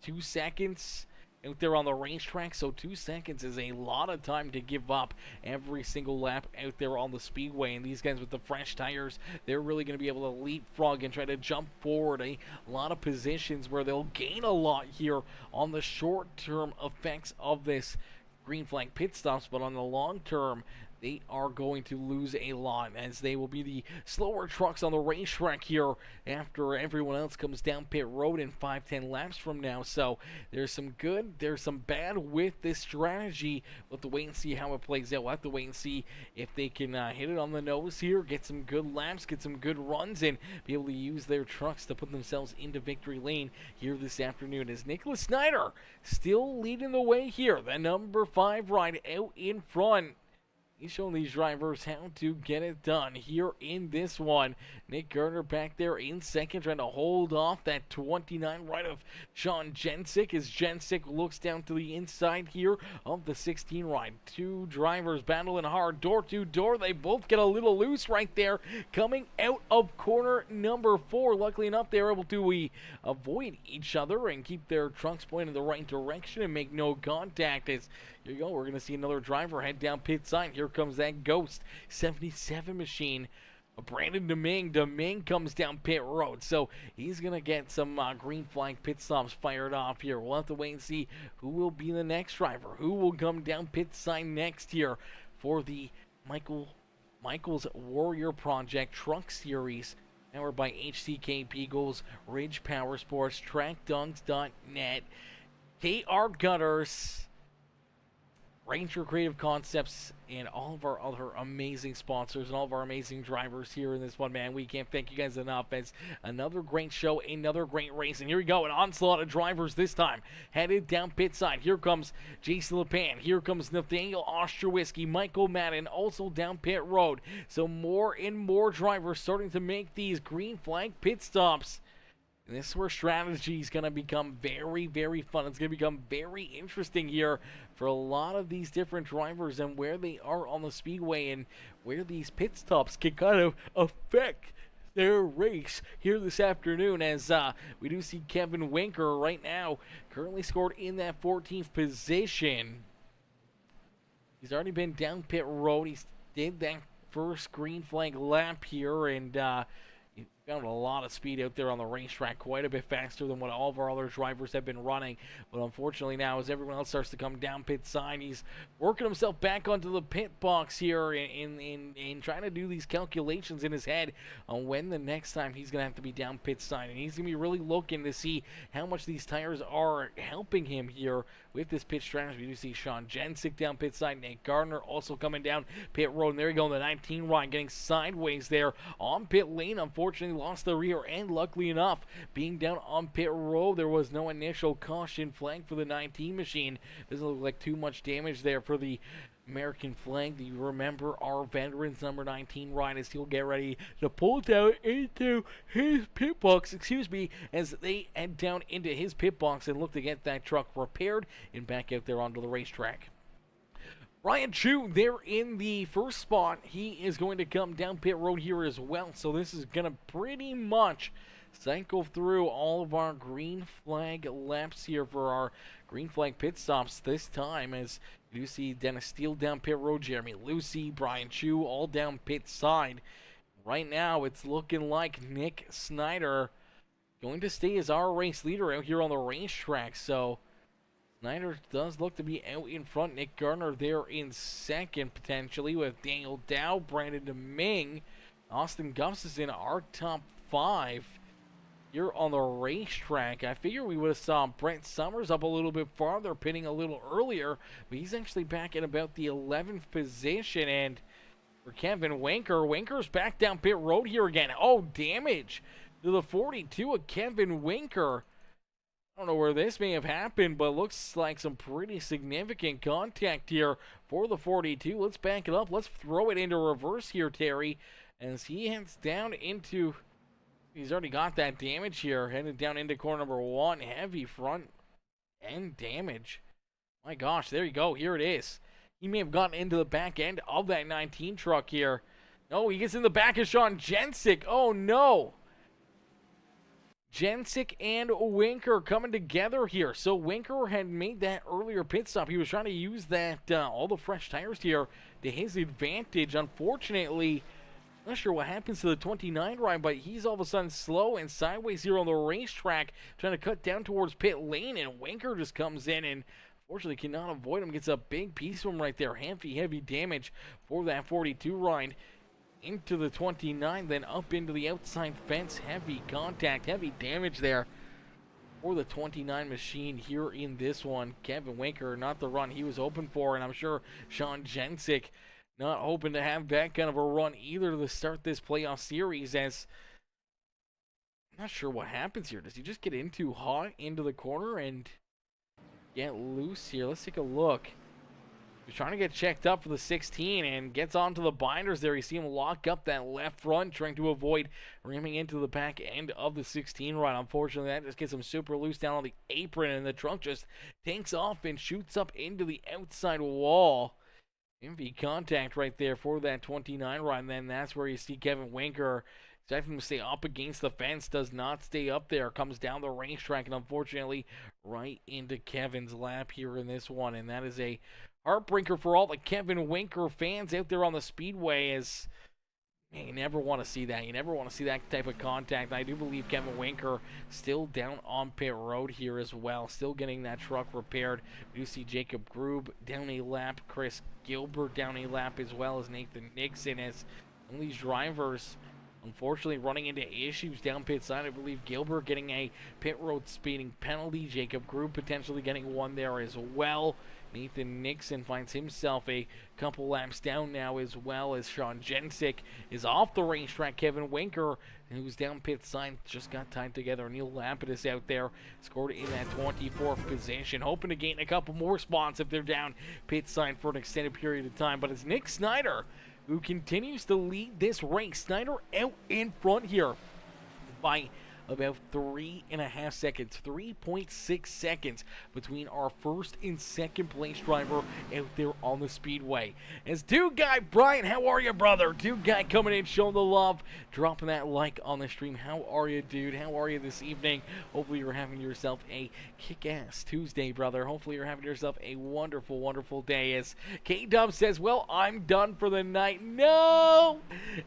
2 seconds out there on the racetrack. So 2 seconds is a lot of time to give up every single lap out there on the speedway. And these guys with the fresh tires, they're really going to be able to leapfrog and try to jump forward a lot of positions where they'll gain a lot here on the short-term effects of this green flag pit stops. But on the long term, they are going to lose a lot, as they will be the slower trucks on the racetrack here after everyone else comes down pit road in 5-10 laps from now. So there's some good, there's some bad with this strategy. We'll have to wait and see how it plays out. We'll have to wait and see if they can hit it on the nose here, get some good laps, get some good runs, and be able to use their trucks to put themselves into victory lane here this afternoon. As Nicholas Snyder still leading the way here, the number 5 ride out in front. He's showing these drivers how to get it done here in this one. Nick Gardner back there in second, trying to hold off that 29 right of Sean Jensick, as Jensick looks down to the inside here of the 16 ride. 2 drivers battling hard, door to door. They both get a little loose right there, coming out of corner number 4. Luckily enough, they're able to avoid each other and keep their trucks pointing in the right direction and make no contact. As here you go, we're going to see another driver head down pit side. Here comes that Ghost 77 machine, Brandon Domingue. Domingue comes down pit road, so he's going to get some green flag pit stops fired off here. We'll have to wait and see who will be the next driver, who will come down pit side next here for the Michael's Warrior Project Truck Series, powered by HCK Beagles, Ridge Powersports, TrackDunks.net, KR Gutters, Ranger Creative Concepts, and all of our other amazing sponsors and all of our amazing drivers here in this one, man. We can't thank you guys enough. It's another great show, another great race. And here we go, an onslaught of drivers this time headed down pit side. Here comes Jason LePan. Here comes Nathaniel Ostrowiecki, Michael Madden, also down pit road. So more and more drivers starting to make these green flag pit stops. And this is where strategy is going to become very, very fun. It's going to become very interesting here for a lot of these different drivers and where they are on the speedway and where these pit stops can kind of affect their race here this afternoon. As we do see Kevin Winker right now currently scored in that 14th position. He's already been down pit road. He did that first green flag lap here, and he found a lot of speed out there on the racetrack, quite a bit faster than what all of our other drivers have been running. But unfortunately now, as everyone else starts to come down pit side, he's working himself back onto the pit box here in trying to do these calculations in his head on when the next time he's going to have to be down pit side. And he's going to be really looking to see how much these tires are helping him here with this pit strategy. We do see Sean Jensick down pit side, Nate Gardner also coming down pit road. And there you go, the 19 ride getting sideways there on pit lane. Unfortunately, lost the rear end. Luckily enough, being down on pit road, there was no initial caution flag for the 19 machine. Doesn't look like too much damage there for the American flag. Do you remember our veterans number 19 Ryan as he'll get ready to pull down into his pit box, as they head down into his pit box and look to get that truck repaired and back out there onto the racetrack. Ryan Chu there in the first spot. He is going to come down pit road here as well, so this is going to pretty much cycle through all of our green flag laps here for our green flag pit stops this time, as you see Dennis Steele down pit road, Jeremy Lucy, Brian Chu all down pit side. Right now it's looking like Nick Snyder going to stay as our race leader out here on the racetrack, so Snyder does look to be out in front. Nick Gardner there in second, potentially, with Daniel Dow, Brandon Deming, Austin Gustafson, our top 5 here on the racetrack. I figure we would have saw Brent Summers up a little bit farther, pitting a little earlier, but he's actually back at about the 11th position. And for Kevin Winker's back down pit road here again. Oh, damage to the 42 of Kevin Winker. I don't know where this may have happened, but looks like some pretty significant contact here for the 42. Let's back it up. Let's throw it into reverse here, Terry, as he heads down into... He's already got that damage here, headed down into corner number 1. Heavy front end damage. My gosh, there you go. Here it is. He may have gotten into the back end of that 19 truck here. No, he gets in the back of Sean Jensick. Oh, no. Jensick and Winker coming together here. So Winker had made that earlier pit stop. He was trying to use that all the fresh tires here to his advantage. Unfortunately, not sure what happens to the 29 ride, but he's all of a sudden slow and sideways here on the racetrack, trying to cut down towards pit lane, and Winker just comes in and fortunately cannot avoid him. Gets a big piece of him right there. Heavy damage for that 42 ride. Into the 29, then up into the outside fence. Heavy contact, heavy damage there for the 29 machine here in this one. Kevin Winker, not the run he was hoping for, and I'm sure Sean Jensick not hoping to have that kind of a run either to start this playoff series, as I'm not sure what happens here. Does he just get in too hot into the corner and get loose here? Let's take a look. He's trying to get checked up for the 16 and gets onto the binders there. You see him lock up that left front, trying to avoid ramming into the back end of the 16 ride. Unfortunately, that just gets him super loose down on the apron, and the trunk just takes off and shoots up into the outside wall. Heavy contact right there for that 29 ride, and then that's where you see Kevin Winker expecting to stay up against the fence, does not stay up there, comes down the racetrack, and unfortunately right into Kevin's lap here in this one, and that is a heartbreaker for all the Kevin Winker fans out there on the speedway, as man, you never want to see that. You never want to see that type of contact. I do believe Kevin Winker still down on pit road here as well, still getting that truck repaired. We do see Jacob Grube down a lap, Chris Gilbert down a lap, as well as Nathan Nixon, as some of these drivers unfortunately running into issues down pit side. I believe Gilbert getting a pit road speeding penalty, Jacob Grube potentially getting one there as well. Nathan Nixon finds himself a couple laps down now, as well as Sean Jensick is off the racetrack. Kevin Winker, who's down pit side, just got tied together. Neil Lapidus out there scored in that 24th position, hoping to gain a couple more spots if they're down pit side for an extended period of time. But it's Nick Snyder who continues to lead this race. Snyder out in front here by about 3.5 seconds, 3.6 seconds between our first and second place driver out there on the speedway. As Dude Guy Brian, how are you, brother? Dude Guy coming in, showing the love, dropping that like on the stream. How are you, dude? How are you this evening? Hopefully you're having yourself a kick-ass Tuesday, brother. Hopefully you're having yourself a wonderful, wonderful day. As K-Dub says, well, I'm done for the night. No!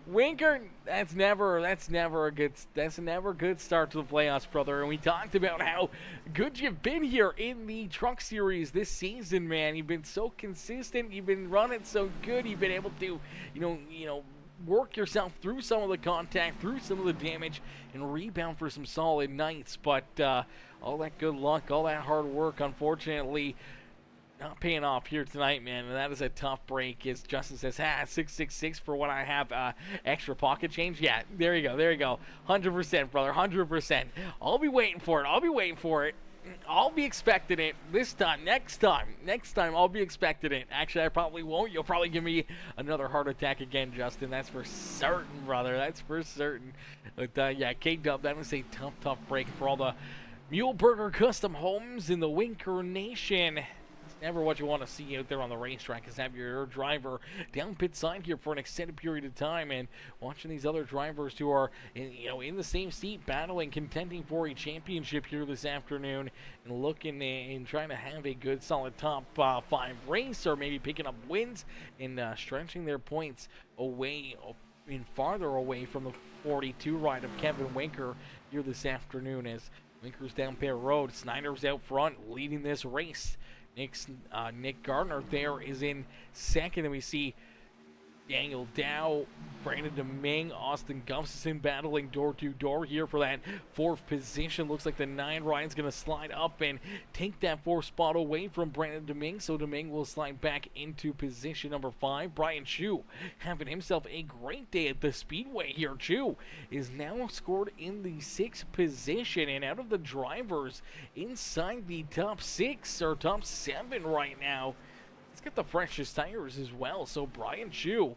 Winker, that's never a good start to the playoffs, brother. And we talked about how good you've been here in the Truck Series this season, man. You've been so consistent. You've been running so good. You've been able to, work yourself through some of the contact, through some of the damage, and rebound for some solid nights. But all that good luck, all that hard work, unfortunately, not paying off here tonight, man. And that is a tough break. As Justin says, 666 for when I have extra pocket change. Yeah, there you go. 100%, brother, 100%. I'll be waiting for it. I'll be expecting it this time. Next time, I'll be expecting it. Actually, I probably won't. You'll probably give me another heart attack again, Justin. That's for certain, brother. That's for certain. But yeah, K-Dub, that was a tough break for all the Muleburger Custom Homes in the Winker Nation. It's never what you want to see out there on the racetrack, is have your driver down pit side here for an extended period of time, and watching these other drivers who are in the same seat, battling, contending for a championship here this afternoon, and looking and trying to have a good solid top 5 race, or maybe picking up wins and stretching their points away and farther away from the 42 ride of Kevin Winker here this afternoon, as Winker's down pit road. Snyder's out front leading this race. Nick Gardner there is in second, and we see Daniel Dow, Brandon Deming, Austin Gustafson battling door-to-door here for that 4th position. Looks like the 9 Ryan's going to slide up and take that 4th spot away from Brandon Deming, so Deming will slide back into position number 5. Brian Chu having himself a great day at the Speedway here. Chu is now scored in the 6th position, and out of the drivers inside the top 6 or top 7 right now, let's get the freshest tires as well. So Brian Chu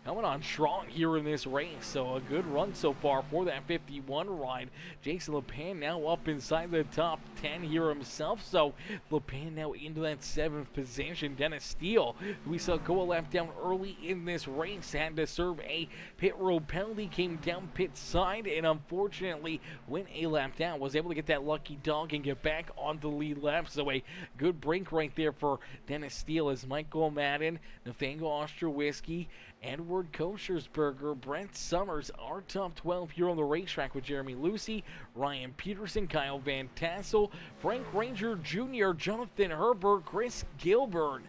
coming on strong here in this race. So a good run so far for that 51 ride. Jason LePan now up inside the top 10 here himself. So LePan now into that 7th position. Dennis Steele, who we saw go a lap down early in this race, had to serve a pit road penalty, came down pit side, and unfortunately went a lap down. Was able to get that lucky dog and get back on the lead lap. So a good break right there for Dennis Steele, as Michael Madden, Nathaniel Ostrowiecki, Edward Koshersberger, Brent Summers are top 12 here on the racetrack, with Jeremy Lucy, Ryan Peterson, Kyle Van Tassel, Frank Ranger Jr., Jonathan Herbert, Chris Gilbert,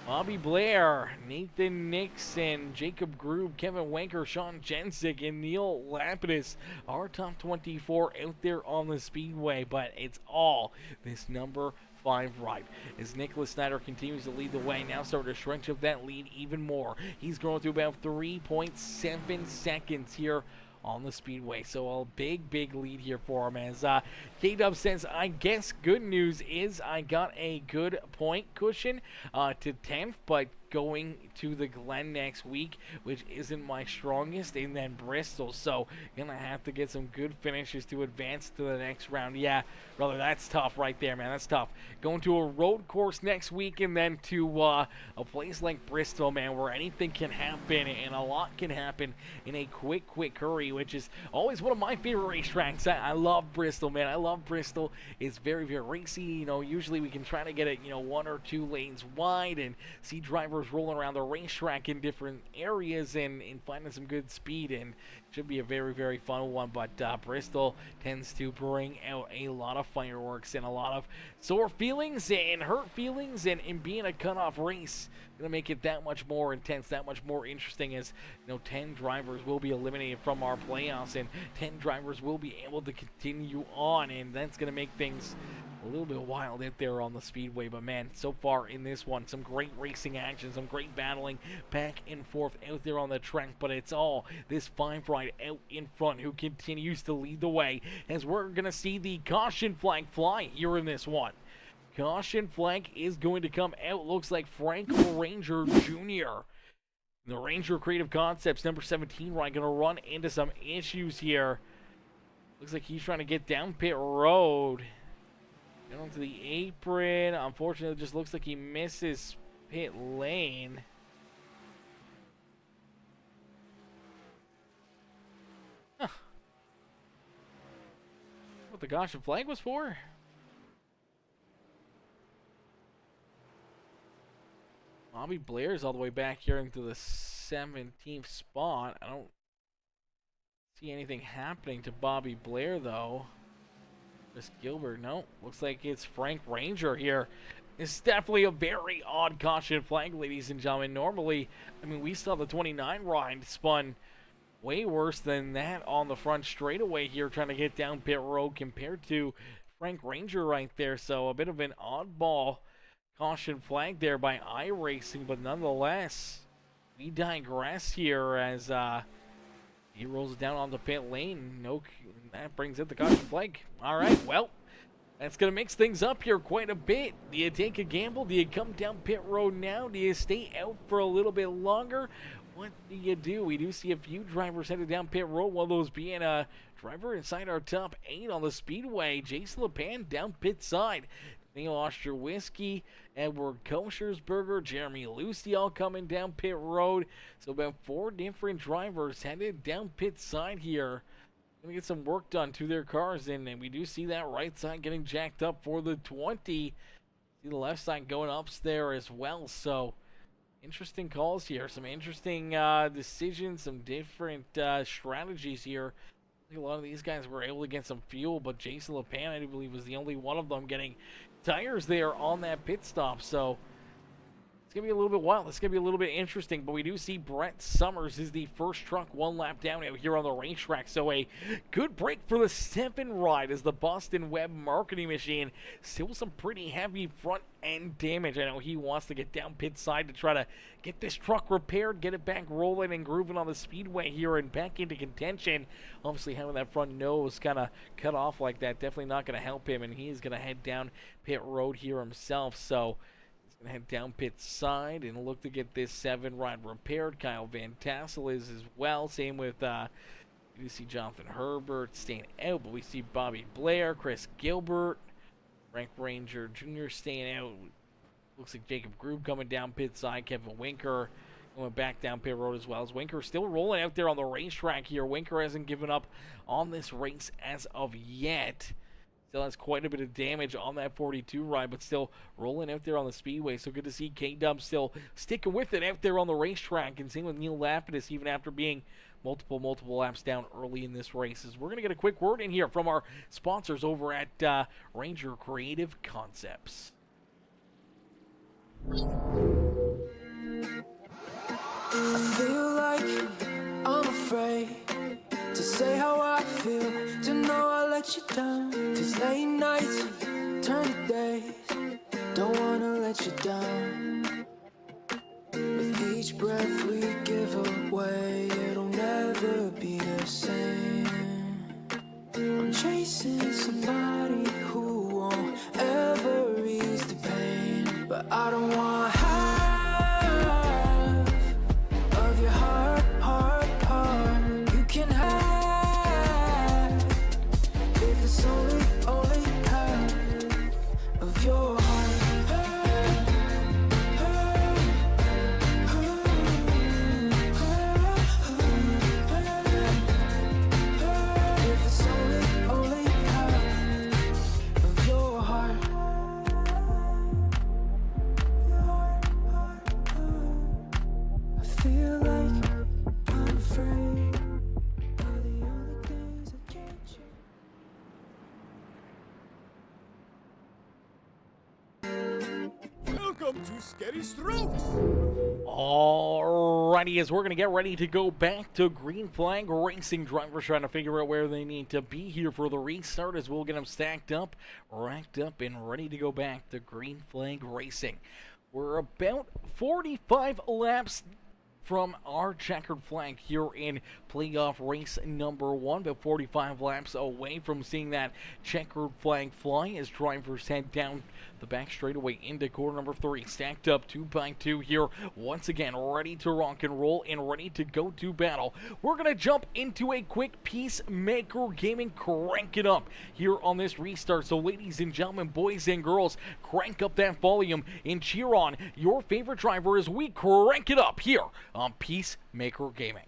Bobby Blair, Nathan Nixon, Jacob Grube, Kevin Wanker, Sean Jensick, and Neil Lapidus are top 24 out there on the Speedway, but it's all this number 5 ride, as Nicholas Snyder continues to lead the way, now starting to stretch up that lead even more. He's growing to about 3.7 seconds here on the Speedway, so a big lead here for him, as K-Dub says, I guess good news is I got a good point cushion to 10th, but going to the Glen next week, which isn't my strongest, and then Bristol, so gonna have to get some good finishes to advance to the next round. Yeah, brother, that's tough right there, man. That's tough. Going to a road course next week, and then to a place like Bristol, man, where anything can happen and a lot can happen in a quick hurry, which is always one of my favorite racetracks. I love Bristol, man. I love Bristol. It's very racy. Usually we can try to get it 1 or 2 lanes wide and see drivers rolling around the racetrack in different areas and finding some good speed, and should be a very fun one. But Bristol tends to bring out a lot of fireworks and a lot of sore feelings and hurt feelings, and being a cutoff race gonna make it that much more intense, that much more interesting, as 10 drivers will be eliminated from our playoffs, and 10 drivers will be able to continue on, and that's gonna make things a little bit wild out there on the Speedway. But man, so far in this one, some great racing action, some great battling back and forth out there on the track, but it's all this 5 ride out in front who continues to lead the way, as we're gonna see the caution flag fly here in this one. Caution flag is going to come out. Looks like Frank Ranger Jr., the Ranger Creative Concepts number 17 ride, gonna run into some issues here. Looks like he's trying to get down pit road, get onto the apron. Unfortunately, it just looks like he misses pit lane. Huh. What the caution flag was for? Bobby Blair's all the way back here into the 17th spot. I don't see anything happening to Bobby Blair, though. Chris Gilbert, no. Looks like it's Frank Ranger here. It's definitely a very odd caution flag, ladies and gentlemen. Normally, I mean, we saw the 29 ride spun way worse than that on the front straightaway here, trying to get down pit road, compared to Frank Ranger right there. So a bit of an oddball caution flag there by iRacing, but nonetheless, we digress here as he rolls it down on the pit lane. No, that brings it the caution flag. All right, well, that's going to mix things up here quite a bit. Do you take a gamble? Do you come down pit road now? Do you stay out for a little bit longer? What do you do? We do see a few drivers headed down pit road, one of those being a driver inside our top 8 on the Speedway. Jason LePan down pit side. Neil Osterwhisky, Edward Koshersberger, Jeremy Lucy all coming down pit road. So about 4 different drivers headed down pit side here. Gonna get some work done to their cars, and we do see that right side getting jacked up for the 20. See the left side going up there as well. So interesting calls here, some interesting decisions, some different strategies here. I think a lot of these guys were able to get some fuel, but Jason LePan, I do believe, was the only one of them getting tires there on that pit stop. So it's going to be a little bit wild. It's going to be a little bit interesting, but we do see Brett Summers is the first truck 1 lap down out here on the racetrack. So a good break for the 7 ride as the Boston Web marketing machine. Still some pretty heavy front end damage. I know he wants to get down pit side to try to get this truck repaired, get it back rolling and grooving on the Speedway here and back into contention. Obviously having that front nose kind of cut off like that, definitely not going to help him, and he's going to head down pit road here himself. So gonna head down pit side and look to get this 7 ride repaired. Kyle Van Tassel is as well. Same with you see Jonathan Herbert staying out, but we see Bobby Blair, Chris Gilbert, Frank Ranger Jr. staying out. Looks like Jacob Grube coming down pit side. Kevin Winker going back down pit road as well. As Winker still rolling out there on the racetrack here. Winker hasn't given up on this race as of yet. Still has quite a bit of damage on that 42 ride, but still rolling out there on the Speedway. So good to see K-Dub still sticking with it out there on the racetrack, and seeing with Neil Lapidus even after being multiple laps down early in this race. As we're going to get a quick word in here from our sponsors over at Ranger Creative Concepts. I feel like I'm afraid to say how I feel, to know I let you down. 'Cause late nights turn to days, don't wanna let you down. With each breath we give away, it'll never be the same. I'm chasing somebody who won't ever ease the pain, but I don't want half of your heart. You can have, if it's only half of your heart. If it's only half of your heart. I feel like I'm afraid of the only things I can't change. Welcome to Scary Strokes! Alrighty, as we're going to get ready to go back to Green Flag Racing. Drivers trying to figure out where they need to be here for the restart, as we'll get them stacked up, racked up, and ready to go back to Green Flag Racing. We're about 45 laps from our checkered flag here in playoff race number 1, about 45 laps away from seeing that checkered flag fly as drivers head down the back straightaway into corner number 3. Stacked up 2 by 2 here, once again ready to rock and roll and ready to go to battle. We're going to jump into a quick Peacemaker Gaming crank it up here on this restart. So ladies and gentlemen, boys and girls, crank up that volume and cheer on your favorite driver as we crank it up here on Peacemaker Gaming.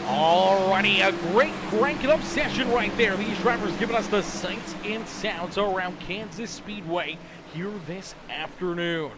Alrighty, a great cranking up session right there. These drivers giving us the sights and sounds around Kansas Speedway here this afternoon.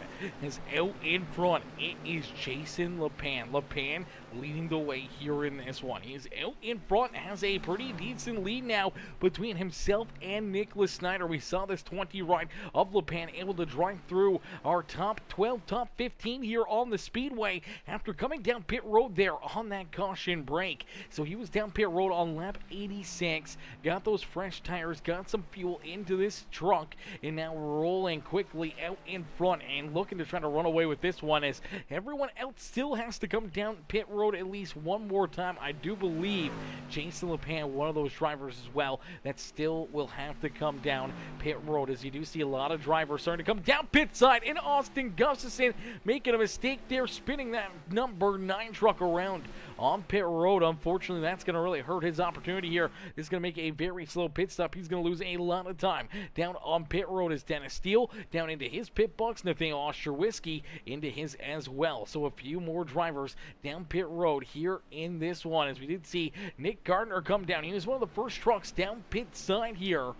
As out in front, it is Jason LePan. LePan leading the way here in this one. He's out in front, has a pretty decent lead now between himself and Nicholas Snyder. We saw this 20 ride of LePan able to drive through our top 12, top 15 here on the Speedway after coming down pit road there on that caution break. So he was down pit road on lap 86, got those fresh tires, got some fuel into this truck, and now rolling quickly out in front and looking to try to run away with this one as everyone else still has to come down pit road at least one more time. I do believe Jason LePan, one of those drivers as well, that still will have to come down pit road, as you do see a lot of drivers starting to come down pit side, and Austin Gustafson making a mistake there, spinning that number 9 truck around on pit road. Unfortunately, that's going to really hurt his opportunity here. This is going to make a very slow pit stop. He's going to lose a lot of time. Down on pit road is Dennis Steele, down into his pit box, Nathaniel Ostrowski into his as well. So a few more drivers down pit road here in this one, as we did see Nick Gardner come down. He was one of the first trucks down pit side here.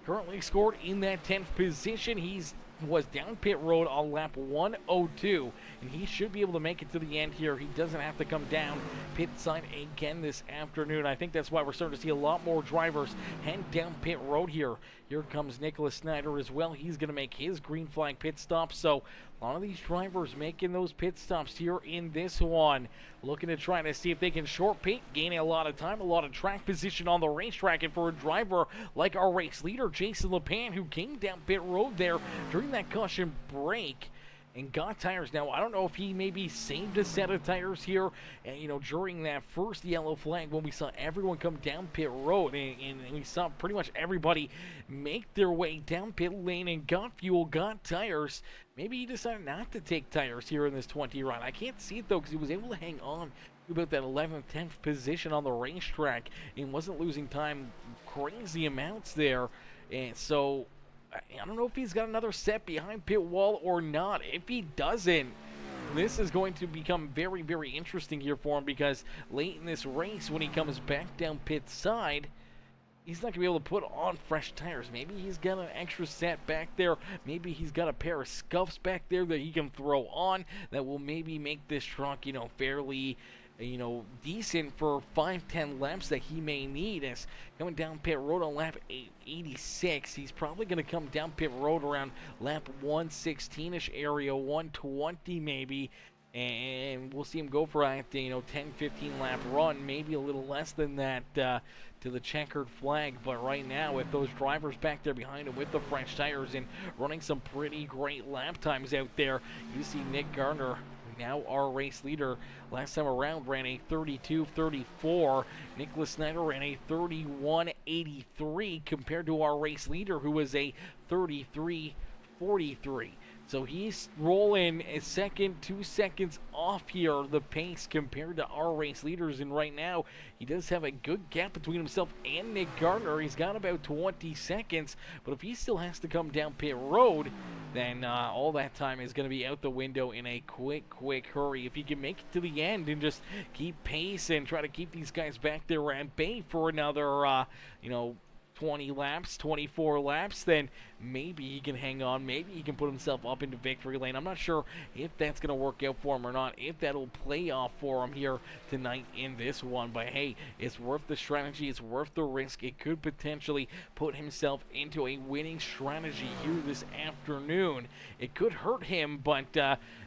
Currently scored in that 10th position. Was down pit road on lap 102, and he should be able to make it to the end here. He doesn't have to come down pit side again this afternoon. I think that's why we're starting to see a lot more drivers head down pit road here. Here comes Nicholas Snyder as well. He's going to make his green flag pit stop. So a lot of these drivers making those pit stops here in this one, looking to try to see if they can short pit, gaining a lot of time, a lot of track position on the racetrack. And for a driver like our race leader, Jason LePan, who came down pit road there during that caution break and got tires. Now, I don't know if he maybe saved a set of tires here, and, during that first yellow flag when we saw everyone come down pit road, and we saw pretty much everybody make their way down pit lane and got fuel, got tires. Maybe he decided not to take tires here in this 20 run. I can't see it, though, because he was able to hang on to about that 11th, 10th position on the racetrack and wasn't losing time crazy amounts there. And so I don't know if he's got another set behind pit wall or not. If he doesn't, this is going to become very, very interesting here for him, because late in this race, when he comes back down pit side, he's not going to be able to put on fresh tires. Maybe he's got an extra set back there. Maybe he's got a pair of scuffs back there that he can throw on that will maybe make this truck, fairly decent for 5-10 laps that he may need. As coming down pit road on lap 86, he's probably going to come down pit road around lap 116-ish area, 120 maybe, and we'll see him go for a 10-15 lap run, maybe a little less than that to the checkered flag. But right now, with those drivers back there behind him with the fresh tires and running some pretty great lap times out there, you see Nick Gardner, now our race leader, last time around ran a 32.34. Nicholas Snyder ran a 31.83 compared to our race leader, who was a 33.43. So he's rolling a second, 2 seconds off here, the pace compared to our race leaders. And right now, he does have a good gap between himself and Nick Gardner. He's got about 20 seconds. But if he still has to come down pit road, then all that time is going to be out the window in a quick hurry. If he can make it to the end and just keep pace and try to keep these guys back there at bay for another, 20 laps, 24 laps, then maybe he can hang on. Maybe he can put himself up into victory lane. I'm not sure if that's going to work out for him or not, if that'll play off for him here tonight in this one. But hey, it's worth the strategy. It's worth the risk. It could potentially put himself into a winning strategy here this afternoon. It could hurt him, but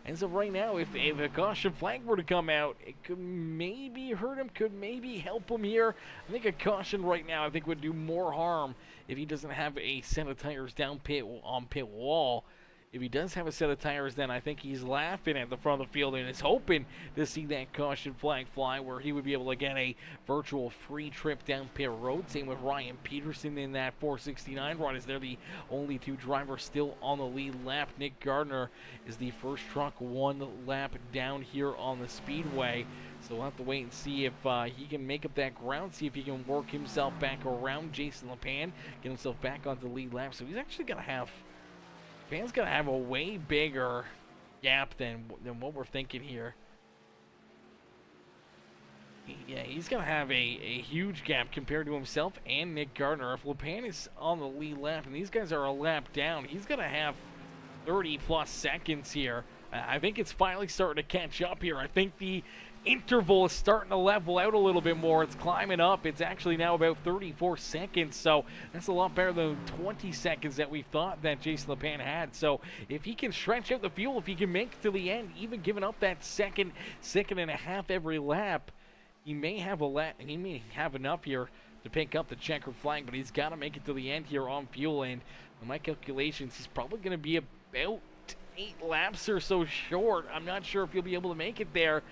as of right now, if a caution flag were to come out, it could maybe hurt him, could maybe help him here. I think a caution right now, I think, would do more harm if he doesn't have a set of tires down pit on pit wall. If he does have a set of tires, then I think he's laughing at the front of the field and is hoping to see that caution flag fly, where he would be able to get a virtual free trip down pit road. Same with Ryan Peterson in that 469 run, as they're the only 2 drivers still on the lead lap. Nick Gardner is the first truck 1 lap down here on the Speedway. So we'll have to wait and see if he can make up that ground, see if he can work himself back around Jason LePan, get himself back onto the lead lap. So he's actually going to have, Pan's going to have a way bigger gap than what we're thinking here. Yeah, he's going to have a huge gap compared to himself and Nick Gardner. If LePan is on the lead lap and these guys are a lap down, he's going to have 30-plus seconds here. I think it's finally starting to catch up here. I think the interval is starting to level out a little bit more. It's climbing up. It's actually now about 34 seconds, so that's a lot better than 20 seconds that we thought that Jason LePan had. So if he can stretch out the fuel, if he can make it to the end, even giving up that second and a half every lap, he may have enough here to pick up the checkered flag, but he's got to make it to the end here on fuel. And in my calculations, he's probably going to be about 8 laps or so short. I'm not sure if he'll be able to make it there.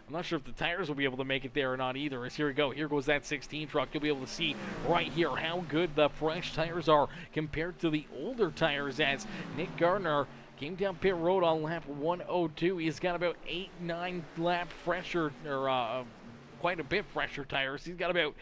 I'm not sure if the tires will be able to make it there or not either. As here we go. Here goes that 16 truck. You'll be able to see right here how good the fresh tires are compared to the older tires, as Nick Gardner came down pit road on lap 102. He's got about 8-9 lap fresher, or quite a bit fresher tires. He's got about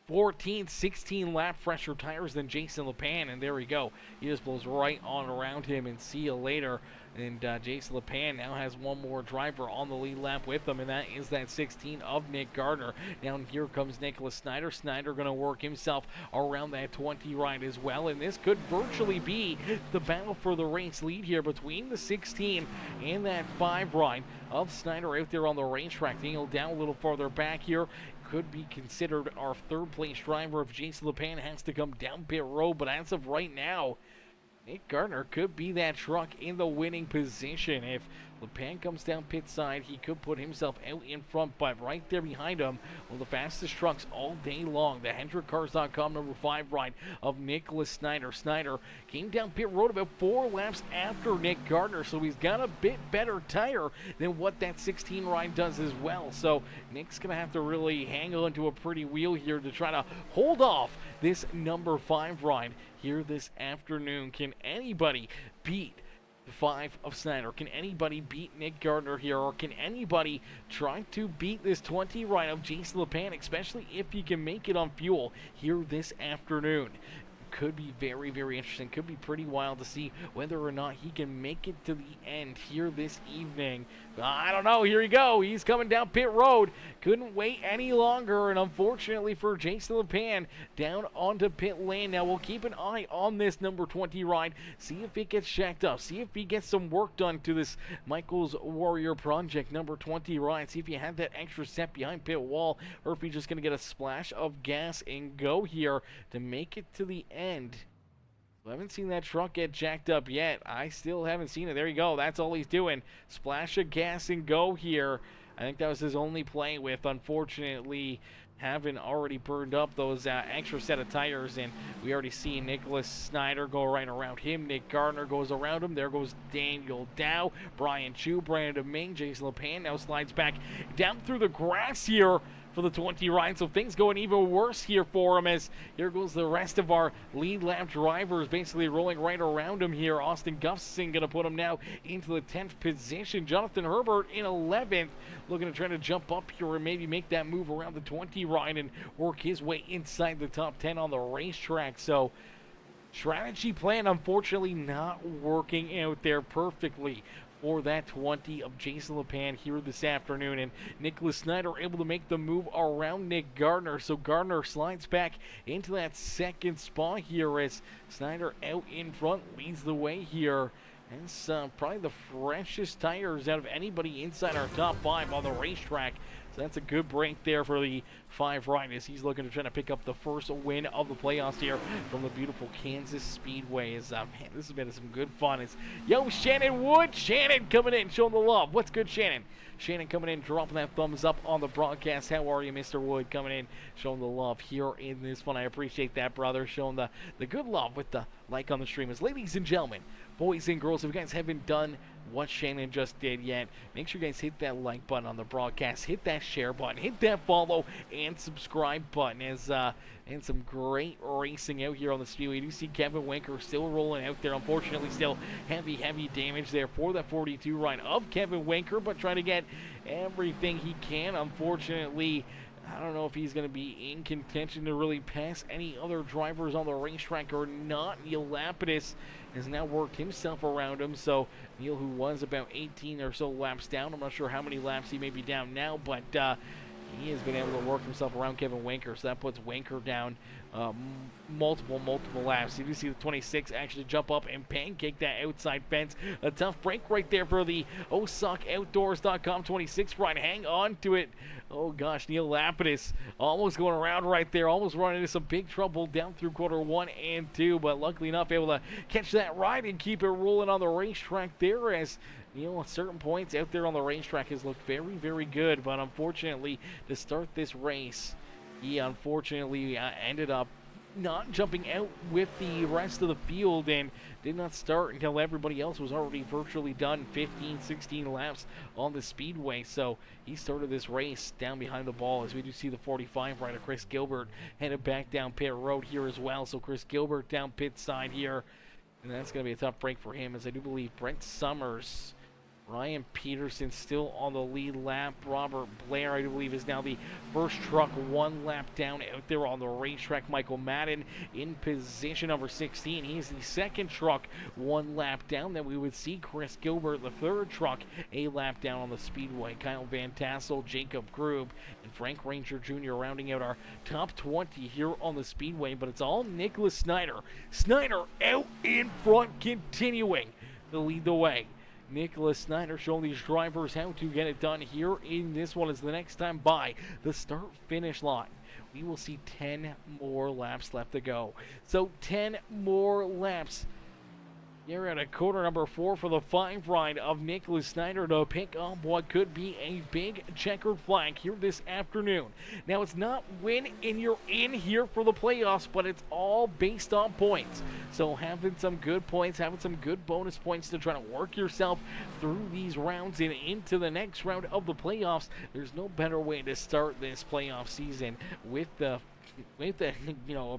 14, 16 lap fresher tires than Jason LePan, and there we go. He just blows right on around him, and see you later. And Jason LePan now has one more driver on the lead lap with him, and that is that 16 of Nick Gardner. Now here comes Nicholas Snyder. Snyder going to work himself around that 20 ride as well, and this could virtually be the battle for the race lead here between the 16 and that 5 ride of Snyder out there on the racetrack. Daniel down a little farther back here. Could be considered our third place driver if Jason LePan has to come down pit road, but as of right now, Nick Gardner could be that truck in the winning position. If LePan comes down pit side, he could put himself out in front, but right there behind him, one of the fastest trucks all day long, the HendrickCars.com number 5 ride of Nicholas Snyder. Snyder came down pit road about 4 laps after Nick Gardner, so he's got a bit better tire than what that 16 ride does as well. So Nick's going to have to really hang on to a pretty wheel here to try to hold off this number 5 ride here this afternoon. Can anybody beat the 5 of Snyder? Can anybody beat Nick Gardner here, or can anybody try to beat this 20 ride of Jason LePan, especially if he can make it on fuel here this afternoon? Could be very, very interesting. Could be pretty wild to see whether or not he can make it to the end here this evening. I don't know. Here you go. He's coming down pit road. Couldn't wait any longer, and unfortunately for Jason LePan, down onto pit lane. Now we'll keep an eye on this number 20 ride. See if it gets checked up. See if he gets some work done to this Michael's Warrior Project number 20 ride. See if he had that extra set behind pit wall, or if he's just going to get a splash of gas and go here to make it to the end. I haven't seen that truck get jacked up yet. I still haven't seen it. There you go. That's all he's doing. Splash of gas and go here. I think that was his only play with, unfortunately, having already burned up those extra set of tires. And we already see Nicholas Snyder go right around him. Nick Gardner goes around him. There goes Daniel Dow, Brian Chu, Brandon Ming, Jason LePan now slides back down through the grass here for the 20 ride, so things going even worse here for him, as here goes the rest of our lead lap drivers basically rolling right around him here. Austin Gustafson going to put him now into the 10th position. Jonathan Herbert in 11th, looking to try to jump up here and maybe make that move around the 20 ride and work his way inside the top 10 on the racetrack. So strategy plan unfortunately not working out there perfectly for that 20 of Jason LePan here this afternoon, and Nicholas Snyder able to make the move around Nick Gardner, so Gardner slides back into that second spot here as Snyder out in front leads the way here. That's probably the freshest tires out of anybody inside our top 5 on the racetrack. So that's a good break there for the 5 ride as he's looking to try to pick up the first win of the playoffs here from the beautiful Kansas Speedway. Man, this has been some good fun. Yo, Shannon Wood. Shannon coming in, showing the love. What's good, Shannon? Shannon coming in, dropping that thumbs up on the broadcast. How are you, Mr. Wood? Coming in, showing the love here in this one. I appreciate that, brother. Showing the good love with the like on the stream. As ladies and gentlemen, boys and girls, if you guys haven't done what Shannon just did yet, make sure you guys hit that like button on the broadcast, hit that share button, hit that follow and subscribe button, as and some great racing out here on the Speedway. You do see Kevin Winker still rolling out there. Unfortunately, still heavy damage there for that 42 ride of Kevin Winker, but trying to get everything he can. Unfortunately, I don't know if he's going to be in contention to really pass any other drivers on the racetrack or not. Neil Lapidus has now worked himself around him. So Neil, who was about 18 or so laps down, I'm not sure how many laps he may be down now, but he has been able to work himself around Kevin Winker, so that puts Winker down multiple laps. You do see the 26 actually jump up and pancake that outside fence. A tough break right there for the OSOCOutdoors.com 26 ride. Hang on to it. Oh gosh, Neil Lapidus almost going around right there, almost running into some big trouble down through quarter 1 and 2, but luckily enough able to catch that ride and keep it rolling on the racetrack there, as at certain points out there on the racetrack has looked very, very good, but unfortunately to start this race, he unfortunately ended up not jumping out with the rest of the field and did not start until everybody else was already virtually done, 15, 16 laps on the speedway. So he started this race down behind the ball, as we do see the 45 rider Chris Gilbert headed back down pit road here as well. So Chris Gilbert down pit side here, and that's going to be a tough break for him, as I do believe Brent Summers, Ryan Peterson still on the lead lap. Robert Blair, I do believe, is now the first truck 1 lap down out there on the racetrack. Michael Madden in position number 16. He's the second truck 1 lap down. Then we would see Chris Gilbert, the third truck, a lap down on the speedway. Kyle Van Tassel, Jacob Grube, and Frank Ranger Jr. rounding out our top 20 here on the speedway. But it's all Nicholas Snyder. Snyder out in front, continuing to lead the way. Nicholas Snyder showing these drivers how to get it done here in this one, as the next time by the start-finish line, we will see 10 more laps left to go. So 10 more laps. You're at a quarter number 4 for the 5 ride of Nicholas Snyder to pick up what could be a big checkered flag here this afternoon. Now, it's not win and you're in here for the playoffs, but it's all based on points. So having some good points, having some good bonus points to try to work yourself through these rounds and into the next round of the playoffs, there's no better way to start this playoff season with a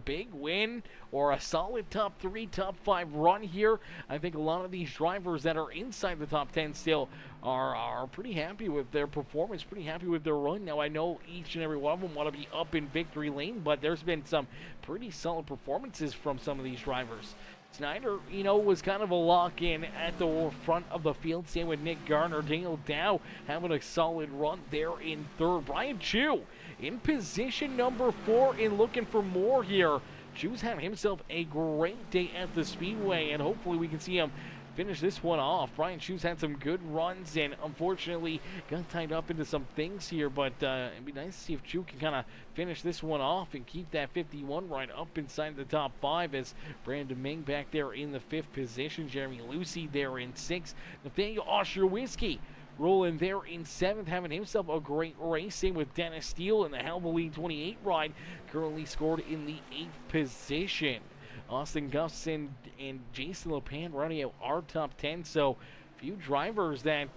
big win or a solid top 3, top 5 run here. I think a lot of these drivers that are inside the top 10 still are pretty happy with their performance, pretty happy with their run. Now, I know each and every one of them want to be up in victory lane, but there's been some pretty solid performances from some of these drivers. Snyder, was kind of a lock-in at the front of the field. Same with Nick Garner. Daniel Dow having a solid run there in third. Brian Chu in position number 4 and looking for more here. Chu's had himself a great day at the Speedway, and hopefully we can see him finish this one off. Brian Chu's had some good runs and unfortunately got tied up into some things here, but it'd be nice to see if Chu can kind of finish this one off and keep that 51 right up inside the top 5, as Brandon Ming back there in the 5th position, Jeremy Lucy there in 6th, Nathaniel Osherwisky rolling there in 7th, having himself a great race. Same with Dennis Steele in the Helvely 28 ride, currently scored in the 8th position. Austin Gusson and Jason LePan running out our top 10. So few drivers that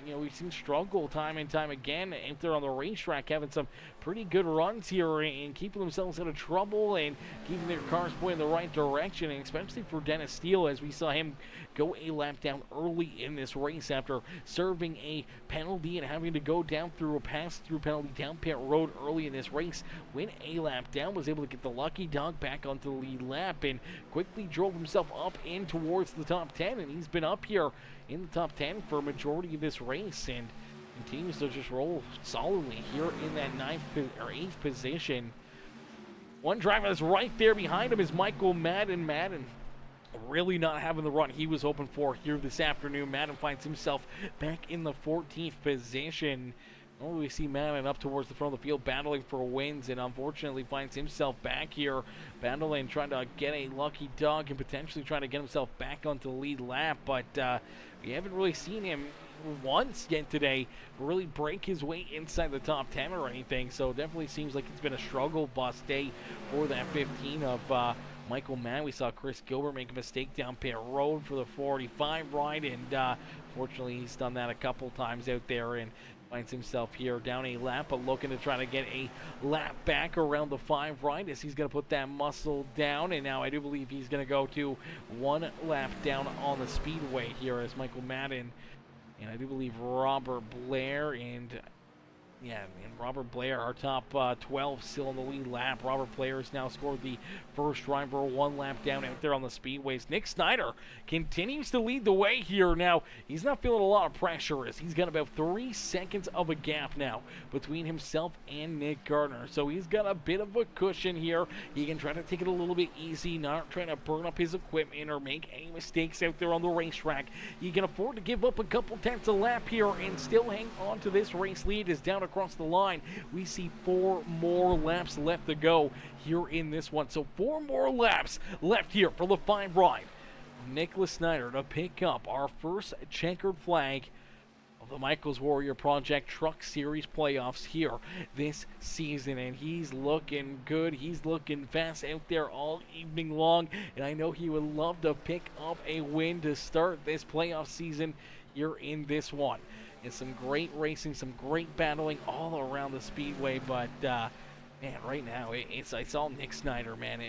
we've seen struggle time and time again out there on the racetrack, having some pretty good runs here and keeping themselves out of trouble and keeping their cars pointing in the right direction, and especially for Dennis Steele, as we saw him go a lap down early in this race after serving a penalty and having to go down through a pass-through penalty down pit road early in this race. Went a lap down, was able to get the lucky dog back onto the lead lap and quickly drove himself up in towards the top 10, and he's been up here in the top 10 for a majority of this race and continues to just roll solidly here in that 8th position. One driver that's right there behind him is Michael Madden. Madden really not having the run he was hoping for here this afternoon. Madden finds himself back in the 14th position. Normally we see Madden up towards the front of the field battling for wins, and unfortunately finds himself back here battling, trying to get a lucky dog and potentially trying to get himself back onto the lead lap, but we haven't really seen him once yet today really break his way inside the top 10 or anything, so it definitely seems like it's been a struggle bus day for that 15 of Michael Mann. We saw Chris Gilbert make a mistake down pit road for the 45 ride, and fortunately he's done that a couple times out there and finds himself here down a lap, but looking to try to get a lap back around the 5 right as he's going to put that muscle down, and now I do believe he's going to go to 1 lap down on the speedway here as Michael Madden and I do believe Robert Blair and Yeah, and Robert Blair, our top 12, still in the lead lap. Robert Blair has now scored the first driver 1 lap down out there on the speedways. Nick Snyder continues to lead the way here. Now, he's not feeling a lot of pressure as he's got about 3 seconds of a gap now between himself and Nick Gardner. So he's got a bit of a cushion here. He can try to take it a little bit easy, not trying to burn up his equipment or make any mistakes out there on the racetrack. He can afford to give up a couple tenths a lap here and still hang on to this race lead. Is down across the line. We see 4 more laps left to go here in this one. So 4 more laps left here for the 5 ride. Nicholas Snyder to pick up our first checkered flag of the Michaels Warrior Project Truck Series playoffs here this season, and he's looking good. He's looking fast out there all evening long, and I know he would love to pick up a win to start this playoff season here in this one. And some great racing, some great battling all around the speedway, but man, right now it's all Nick Snyder, man.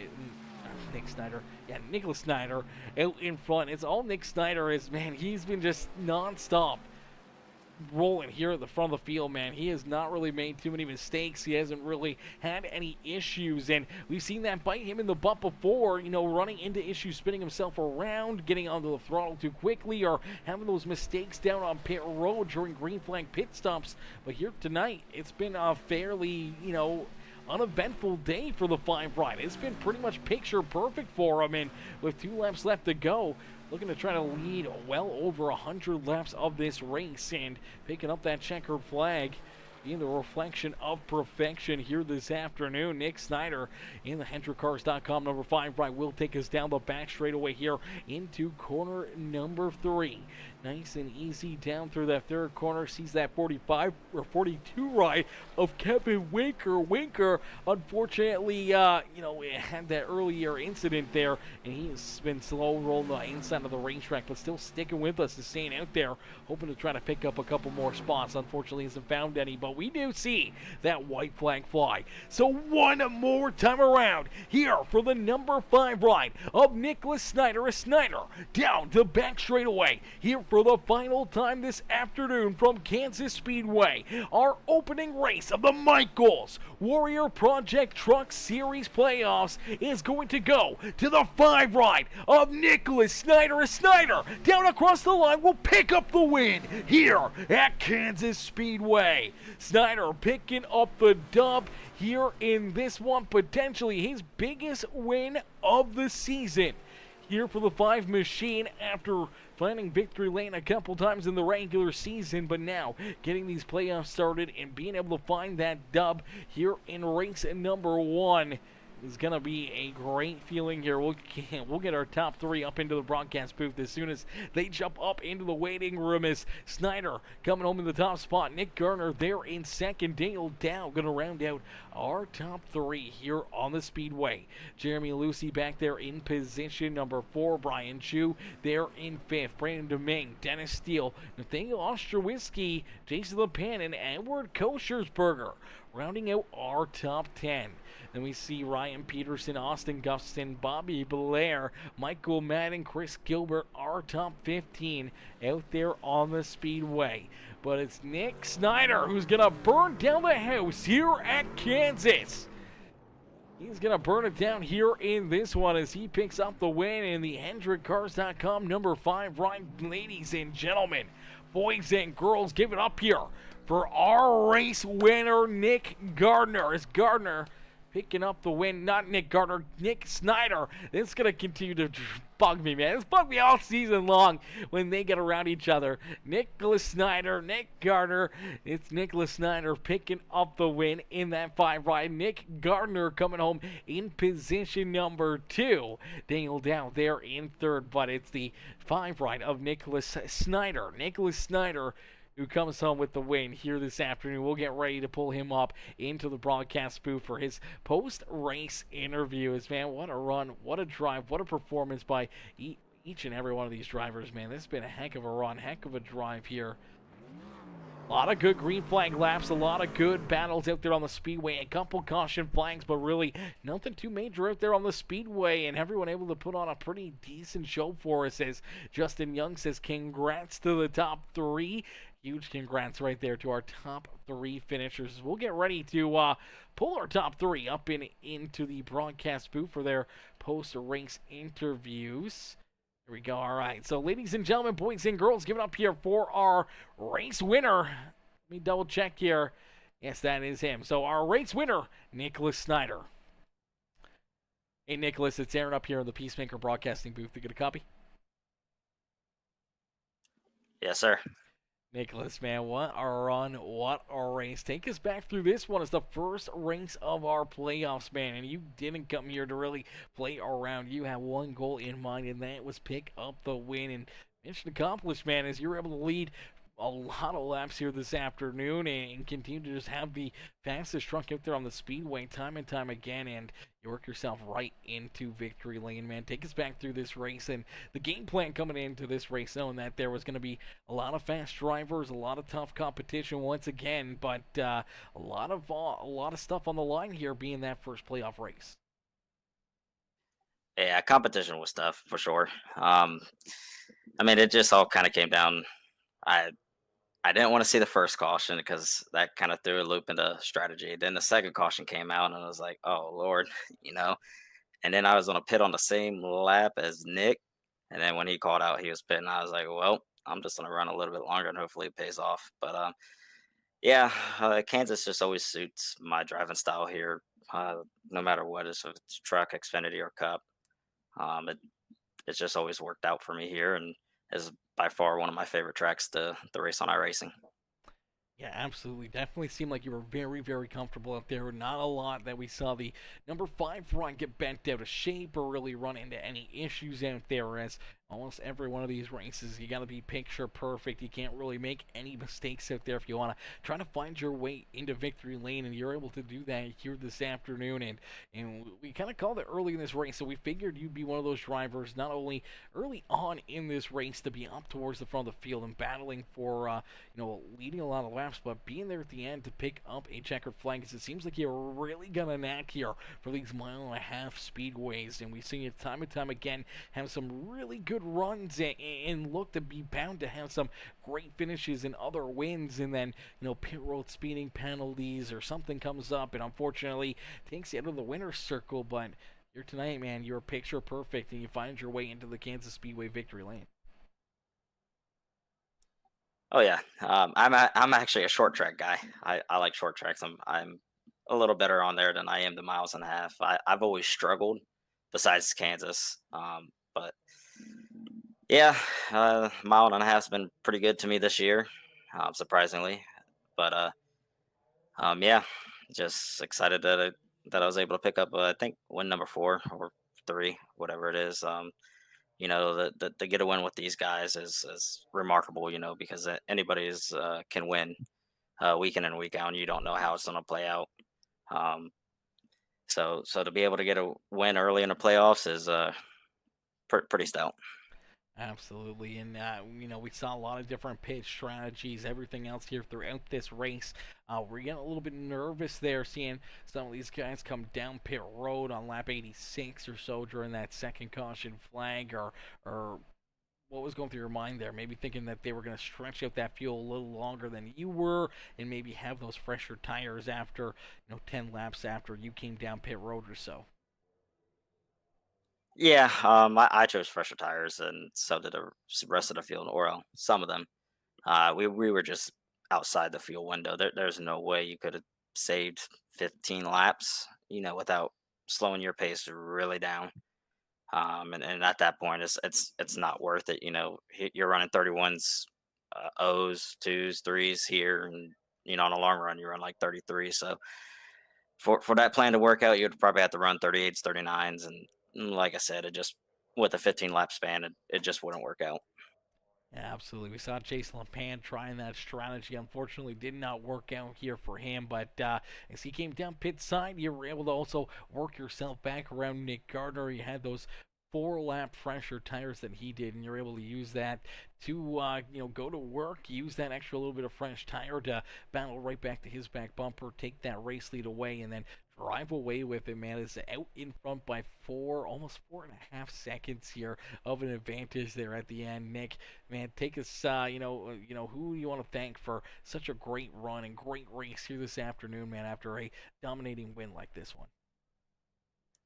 Nicholas Snyder out in front. It's all Nick Snyder. Man, he's been just non-stop rolling here at the front of the field, man. He has not really made too many mistakes. He hasn't really had any issues, and we've seen that bite him in the butt before, you know, running into issues, spinning himself around, getting onto the throttle too quickly, or having those mistakes down on pit road during green flag pit stops. But here tonight, it's been a fairly, you know, uneventful day for the 5 ride. It's been pretty much picture perfect for him, and with 2 laps left to go, looking to try to lead well over 100 laps of this race and picking up that checkered flag, being the reflection of perfection here this afternoon. Nick Snyder in the HendrickCars.com number 5 ride will take us down the back straightaway here into corner number 3. Nice and easy down through that 3rd corner. Sees that 45 or 42 ride of Kevin Winker. Winker, unfortunately, you know, had that earlier incident there, and he has been slow rolling the inside of the racetrack, but still sticking with us and staying out there, hoping to try to pick up a couple more spots. Unfortunately, hasn't found any, but we do see that white flag fly. So one more time around here for the number 5 ride of Nicholas Snyder. Snyder down the back straightaway here for the final time this afternoon from Kansas Speedway. Our opening race of the Michaels Warrior Project Truck Series playoffs is going to go to the 5 ride of Nicholas Snyder. Snyder down across the line will pick up the win here at Kansas Speedway. Snyder picking up the dub here in this one, potentially his biggest win of the season here for the 5 machine after finding victory lane a couple times in the regular season, but now getting these playoffs started and being able to find that dub here in race number 1 is going to be a great feeling here. We'll get our top 3 up into the broadcast booth as soon as they jump up into the waiting room. As Snyder coming home in the top spot, Nick Garner there in second, Daniel Dow going to round out our top 3 here on the speedway. Jeremy Lucy back there in position number 4, Brian Chu there in 5th, Brandon Domingue, Dennis Steele, Nathaniel Ostrowiecki, Jason LePan, and Edward Koschersberger rounding out our top 10. Then we see Ryan Peterson, Austin Gustin, Bobby Blair, Michael Madden, Chris Gilbert, our top 15 out there on the speedway. But it's Nick Snyder who's going to burn down the house here at Kansas. He's going to burn it down here in this one as he picks up the win in the HendrickCars.com number 5 ride. Ladies and gentlemen, boys and girls, give it up here for our race winner, Nick Gardner. As Gardner picking up the win, not Nick Gardner, Nick Snyder. It's going to continue to bug me, man. It's bugged me all season long when they get around each other. Nicholas Snyder, Nick Gardner. It's Nicholas Snyder picking up the win in that 5 ride. Nick Gardner coming home in position number 2. Daniel Dow there in 3rd, but it's the 5 ride of Nicholas Snyder. Nicholas Snyder who comes home with the win here this afternoon. We'll get ready to pull him up into the broadcast booth for his post-race interviews. Man, what a run, what a drive, what a performance by each and every one of these drivers, man. This has been a heck of a run, heck of a drive here. A lot of good green flag laps, a lot of good battles out there on the speedway, a couple caution flags, but really nothing too major out there on the speedway, and everyone able to put on a pretty decent show for us. As Justin Young says, congrats to the top 3 Huge congrats right there to our top 3 finishers. We'll get ready to pull our top 3 up into the broadcast booth for their post-race interviews. Here we go. All right. So, ladies and gentlemen, boys and girls, give it up here for our race winner. Let me double check here. Yes, that is him. So, our race winner, Nicholas Snyder. Hey, Nicholas, it's Aaron up here in the Peacemaker broadcasting booth. You get a copy? Yes, sir. Nicholas, man, what a run, what a race. Take us back through this one. It's the first race of our playoffs, man, and you didn't come here to really play around. You had one goal in mind, and that was pick up the win. And mission accomplished, man, as you were able to lead a lot of laps here this afternoon and continue to just have the fastest truck out there on the speedway time and time again, and you work yourself right into victory lane, man. Take us back through this race and the game plan coming into this race, knowing that there was going to be a lot of fast drivers, a lot of tough competition once again, but a lot of stuff on the line here, being that first playoff race. Yeah, competition was tough for sure. I mean, it just all kind of came down. I didn't want to see the first caution because that kind of threw a loop into strategy. Then the second caution came out, and I was like, "Oh Lord," you know. And then I was on a pit on the same lap as Nick, and then when he called out he was pitting, I was like, "Well, I'm just gonna run a little bit longer, and hopefully it pays off." But yeah, Kansas just always suits my driving style here, no matter what, if it's truck, Xfinity, or Cup. It's just always worked out for me here, and is by far one of my favorite tracks to race on iRacing. Yeah, absolutely. Definitely seemed like you were very, very comfortable out there. Not a lot that we saw the number 5 front get bent out of shape or really run into any issues out there, as almost every one of these races, you got to be picture perfect. You can't really make any mistakes out there if you want to try to find your way into victory lane, and you're able to do that here this afternoon. And we kind of called it early in this race, so we figured you'd be one of those drivers, not only early on in this race to be up towards the front of the field and battling for, leading a lot of laps, but being there at the end to pick up a checkered flag, because it seems like you're really got a knack here for these 1.5 mile speedways, and we've seen it time and time again have some really good runs and look to be bound to have some great finishes and other wins, and then pit road speeding penalties or something comes up and unfortunately takes you out of the winner's circle. But here tonight, man, you're picture perfect and you find your way into the Kansas Speedway victory lane. Oh yeah, I'm actually a short track guy. I like short tracks. I'm a little better on there than I am the 1.5 miles. I've always struggled, besides Kansas. But yeah, 1.5 miles has been pretty good to me this year, surprisingly. But yeah, just excited that I was able to pick up. I think win number 4 or 3, whatever it is. To get a win with these guys is remarkable. Because anybody's can win week in and week out, and you don't know how it's going to play out. So to be able to get a win early in the playoffs is pretty stout. Absolutely, and we saw a lot of different pit strategies, everything else here throughout this race. We're getting a little bit nervous there, seeing some of these guys come down pit road on lap 86 or so during that second caution flag, or what was going through your mind there? Maybe thinking that they were going to stretch out that fuel a little longer than you were, and maybe have those fresher tires after 10 laps after you came down pit road or so. Yeah, I chose fresher tires, and so did the rest of the field, or some of them. We were just outside the fuel window. There's no way you could have saved 15 laps, without slowing your pace really down. And at that point, it's not worth it. You're running 31s, O's, 2s, 3s here, and on a long run you run like 33. So for that plan to work out, you'd probably have to run 38s, 39s, and like I said, it just with a 15 lap span, it just wouldn't work out. Yeah, absolutely. We saw Chase LePan trying that strategy. Unfortunately, did not work out here for him. But as he came down pit side, you were able to also work yourself back around Nick Gardner. You had those 4-lap fresher tires than he did, and you're able to use that to go to work, use that extra little bit of fresh tire to battle right back to his back bumper, take that race lead away, and then drive away with it, man. Is out in front by almost 4.5 seconds here of an advantage there at the end. Nick, man, take us, who you want to thank for such a great run and great race here this afternoon, man, after a dominating win like this one.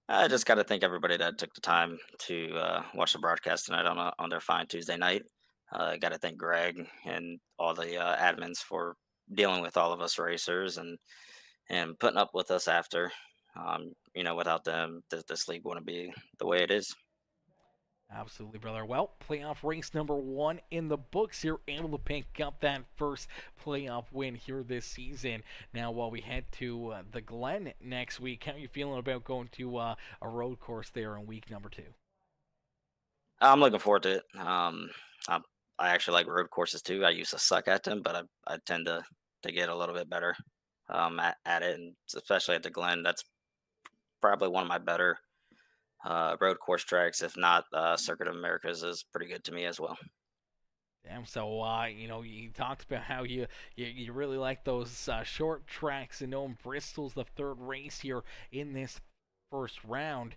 I just got to thank everybody that took the time to watch the broadcast tonight on their fine Tuesday night. Got to thank Greg and all the admins for dealing with all of us racers and putting up with us after. Without them, this league wouldn't be the way it is. Absolutely, brother. Well, playoff race number 1 in the books here, able to pick up that first playoff win here this season. Now, while we head to the Glen next week, how are you feeling about going to a road course there in week number 2? I'm looking forward to it. I actually like road courses too. I used to suck at them, but I tend to get a little bit better at it, and especially at the Glen. That's probably one of my better road course tracks. If not, Circuit of Americas is pretty good to me as well. Damn, so you talked about how you really like those short tracks, and knowing Bristol's the third race here in this first round.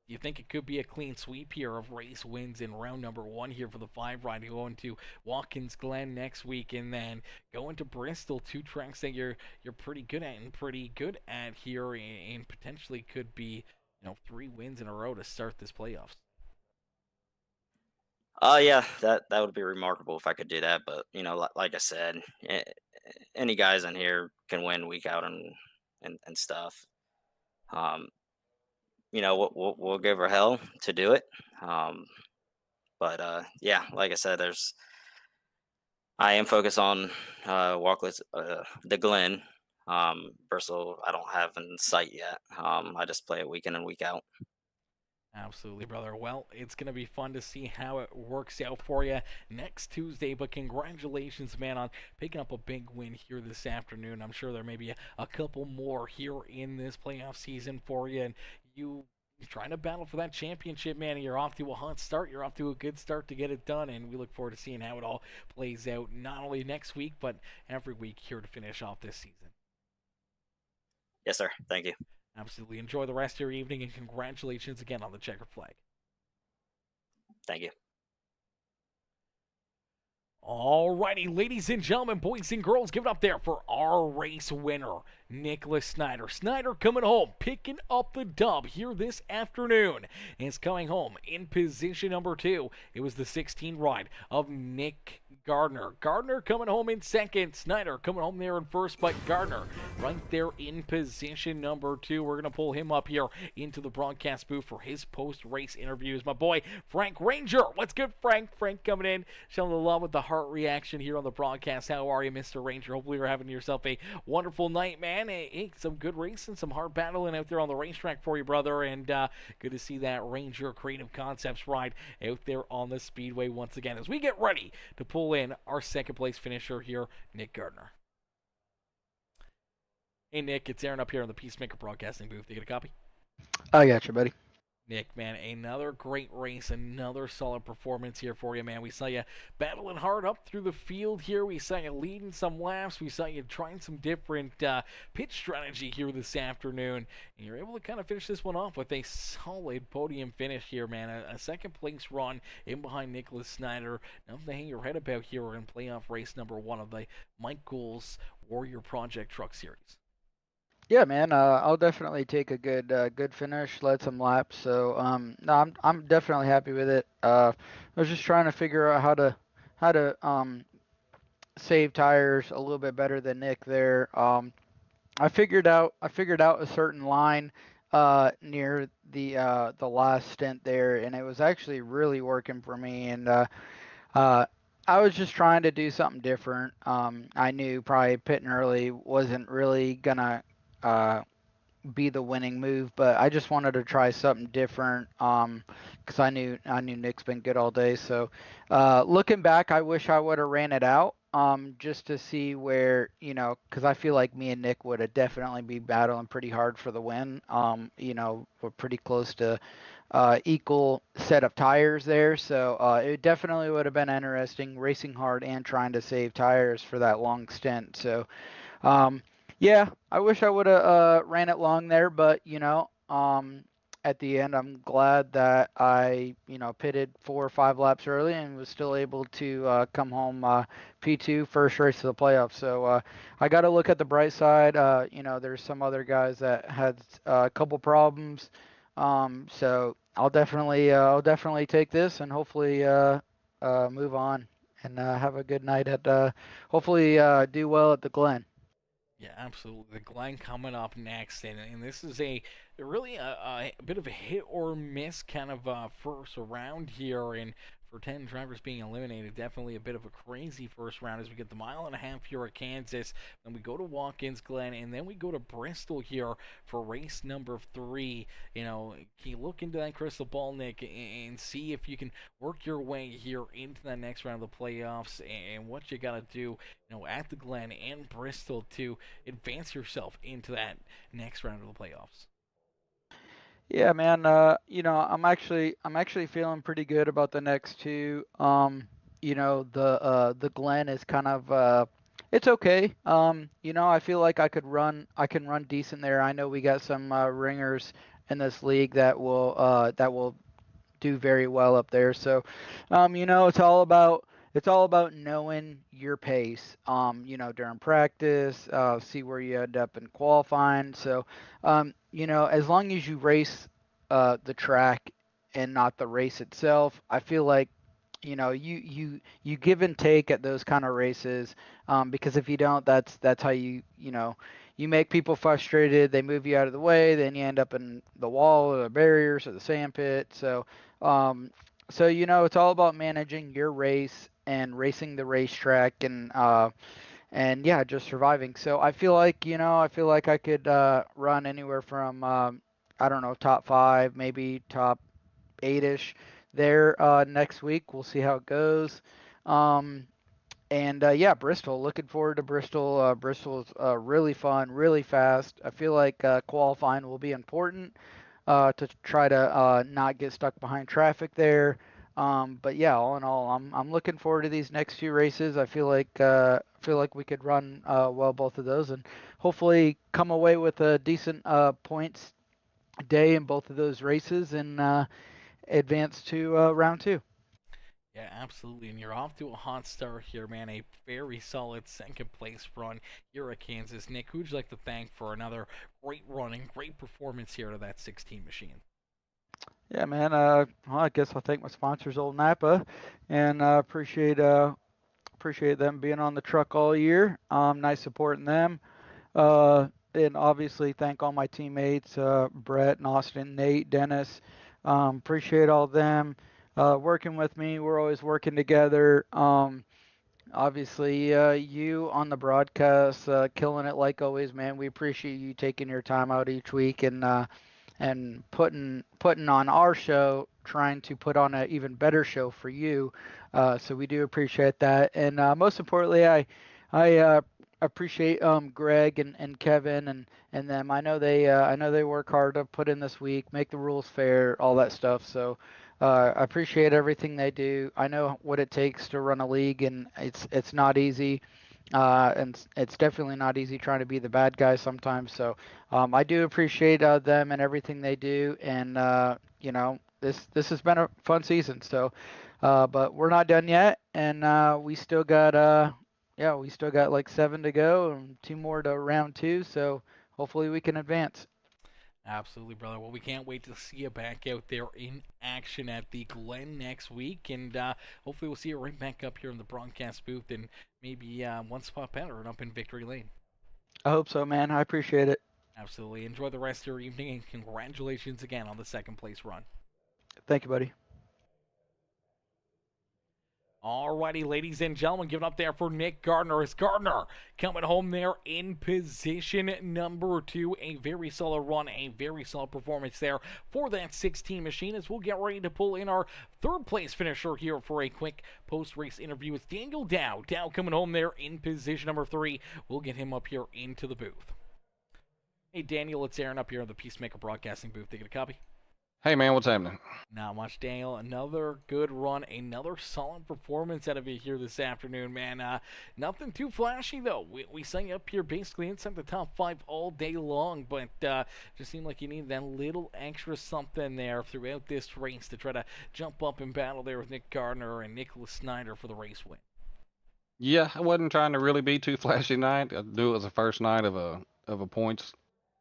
Do you think it could be a clean sweep here of race wins in round number 1 here for the 5 ride, going to Watkins Glen next week, and then going to Bristol, 2 tracks that you're pretty good at here, and potentially could be 3 wins in a row to start this playoffs? Yeah, that would be remarkable if I could do that. But like I said, any guys in here can win week out and stuff. We'll give her hell to do it. But yeah, like I said, I am focused on Walkless, the Glen. Bristol, I don't have in sight yet. I just play it week in and week out. Absolutely, brother. Well, it's going to be fun to see how it works out for you next Tuesday, but congratulations, man, on picking up a big win here this afternoon. I'm sure there may be a couple more here in this playoff season for you, and you're trying to battle for that championship, man. You're off to a hot start. You're off to a good start to get it done, and we look forward to seeing how it all plays out, not only next week, but every week here to finish off this season. Yes, sir. Thank you. Absolutely. Enjoy the rest of your evening, and congratulations again on the checkered flag. Thank you. Alrighty, ladies and gentlemen, boys and girls, give it up there for our race winner, Nicholas Snyder. Snyder coming home, picking up the dub here this afternoon. And it's coming home in position number 2. It was the 16 ride of Nick Gardner. Gardner coming home in second. Snyder coming home there in first, but Gardner right there in position number 2. We're going to pull him up here into the broadcast booth for his post-race interviews. My boy, Frank Ranger. What's good, Frank? Frank coming in, showing the love with the heart reaction here on the broadcast. How are you, Mr. Ranger? Hopefully you're having yourself a wonderful night, man. Hey, some good racing, some hard battling out there on the racetrack for you, brother, and good to see that Ranger Creative Concepts ride out there on the Speedway once again as we get ready to pull in our second place finisher here, Nick Gardner. Hey, Nick, it's Aaron up here on the Peacemaker Broadcasting booth. You get a copy? I got you, buddy. Nick, man, another great race, another solid performance here for you, man. We saw you battling hard up through the field here. We saw you leading some laps. We saw you trying some different pitch strategy here this afternoon. And you're able to kind of finish this one off with a solid podium finish here, man. A second place run in behind Nicholas Snyder. Nothing to hang your head about here in playoff race number 1 of the Michaels Warrior Project Truck Series. Yeah, man. I'll definitely take a good finish, led some laps. So no, I'm definitely happy with it. I was just trying to figure out how to save tires a little bit better than Nick there. I figured out a certain line near the last stint there, and it was actually really working for me. And I was just trying to do something different. I knew probably pitting early wasn't really gonna be the winning move, but I just wanted to try something different because I knew Nick's been good all day. So looking back, I wish I would have ran it out just to see where, because I feel like me and Nick would have definitely be battling pretty hard for the win. We're pretty close to equal set of tires there, so it definitely would have been interesting racing hard and trying to save tires for that long stint. So, um, yeah, I wish I would have ran it long there, but at the end, I'm glad that I pitted 4 or 5 laps early and was still able to come home P2 first race of the playoffs. So I got to look at the bright side. There's some other guys that had a couple problems. So I'll definitely take this and hopefully move on and have a good night at hopefully do well at the Glen. Yeah, absolutely. The Glen coming up next, and this is really a bit of a hit or miss kind of first round here, and for 10 drivers being eliminated, definitely a bit of a crazy first round as we get the mile-and-a-half here at Kansas, then we go to Watkins Glen, and then we go to Bristol here for race number 3. Can you look into that crystal ball, Nick, and see if you can work your way here into that next round of the playoffs, and what you got to do, at the Glen and Bristol to advance yourself into that next round of the playoffs? Yeah, man. I'm actually feeling pretty good about the next two. The Glen is kind of it's okay. I feel like I can run decent there. I know we got some ringers in this league that will do very well up there. So, it's all about knowing your pace. During practice, see where you end up in qualifying. So, as long as you race the track and not the race itself, I feel like you give and take at those kind of races, because if you don't, that's how you make people frustrated. They move you out of the way, then you end up in the wall or the barriers or the sand pit. Um, it's all about managing your race and racing the racetrack and yeah, just surviving. So I feel like I could run anywhere from I don't know, top 5, maybe top 8ish there next week. We'll see how it goes. Um, and yeah, Bristol. Looking forward to Bristol. Bristol's really fun, really fast. I feel like qualifying will be important to try to not get stuck behind traffic there. But yeah, all in all, I'm looking forward to these next few races. I feel like we could run well both of those and hopefully come away with a decent points day in both of those races and advance to round 2. Yeah, absolutely. And you're off to a hot start here, man. A very solid second place run here at Kansas. Nick, who'd you like to thank for another great run and great performance here to that 16 machine? Yeah, man. Well, I guess I'll thank my sponsors, Old Napa, and appreciate them being on the truck all year. Nice supporting them. And obviously thank all my teammates, Brett and Austin, Nate, Dennis. Appreciate all of them working with me. We're always working together. Obviously, you on the broadcast, killing it like always, man. We appreciate you taking your time out each week and putting on our show, trying to put on an even better show for you. So we do appreciate that, and most importantly, I appreciate Greg and Kevin and them. I know they work hard to put in this week, make the rules fair, all that stuff. So I appreciate everything they do. I know what it takes to run a league, and it's not easy. And it's definitely not easy trying to be the bad guy sometimes. So I do appreciate them and everything they do. And this has been a fun season. So, but we're not done yet, and we still got like 7 to go and 2 more to round 2. So hopefully we can advance. Absolutely, brother. Well, we can't wait to see you back out there in action at the Glen next week, and hopefully we'll see you right back up here in the broadcast booth, and maybe one spot better and up in Victory Lane. I hope so, man. I appreciate it. Absolutely. Enjoy the rest of your evening, and congratulations again on the second place run. Thank you, buddy. Alrighty, ladies and gentlemen, giving up there for Nick Gardner. Is Gardner coming home there in position number 2? A very solid run, a very solid performance there for that 16 machine as we'll get ready to pull in our third place finisher here for a quick post-race interview with Daniel Dow. Dow coming home there in position number 3. We'll get him up here into the booth. Hey, Daniel, it's Aaron up here in the Peacemaker Broadcasting booth. Taking a copy? Hey man, what's happening? Not much, Daniel. Another good run, another solid performance out of you here this afternoon, man. Nothing too flashy, though. We saw you up here basically inside the top 5 all day long, but just seemed like you needed that little extra something there throughout this race to try to jump up and battle there with Nick Gardner and Nicholas Snyder for the race win. Yeah, I wasn't trying to really be too flashy tonight. I knew it was the first night of a points,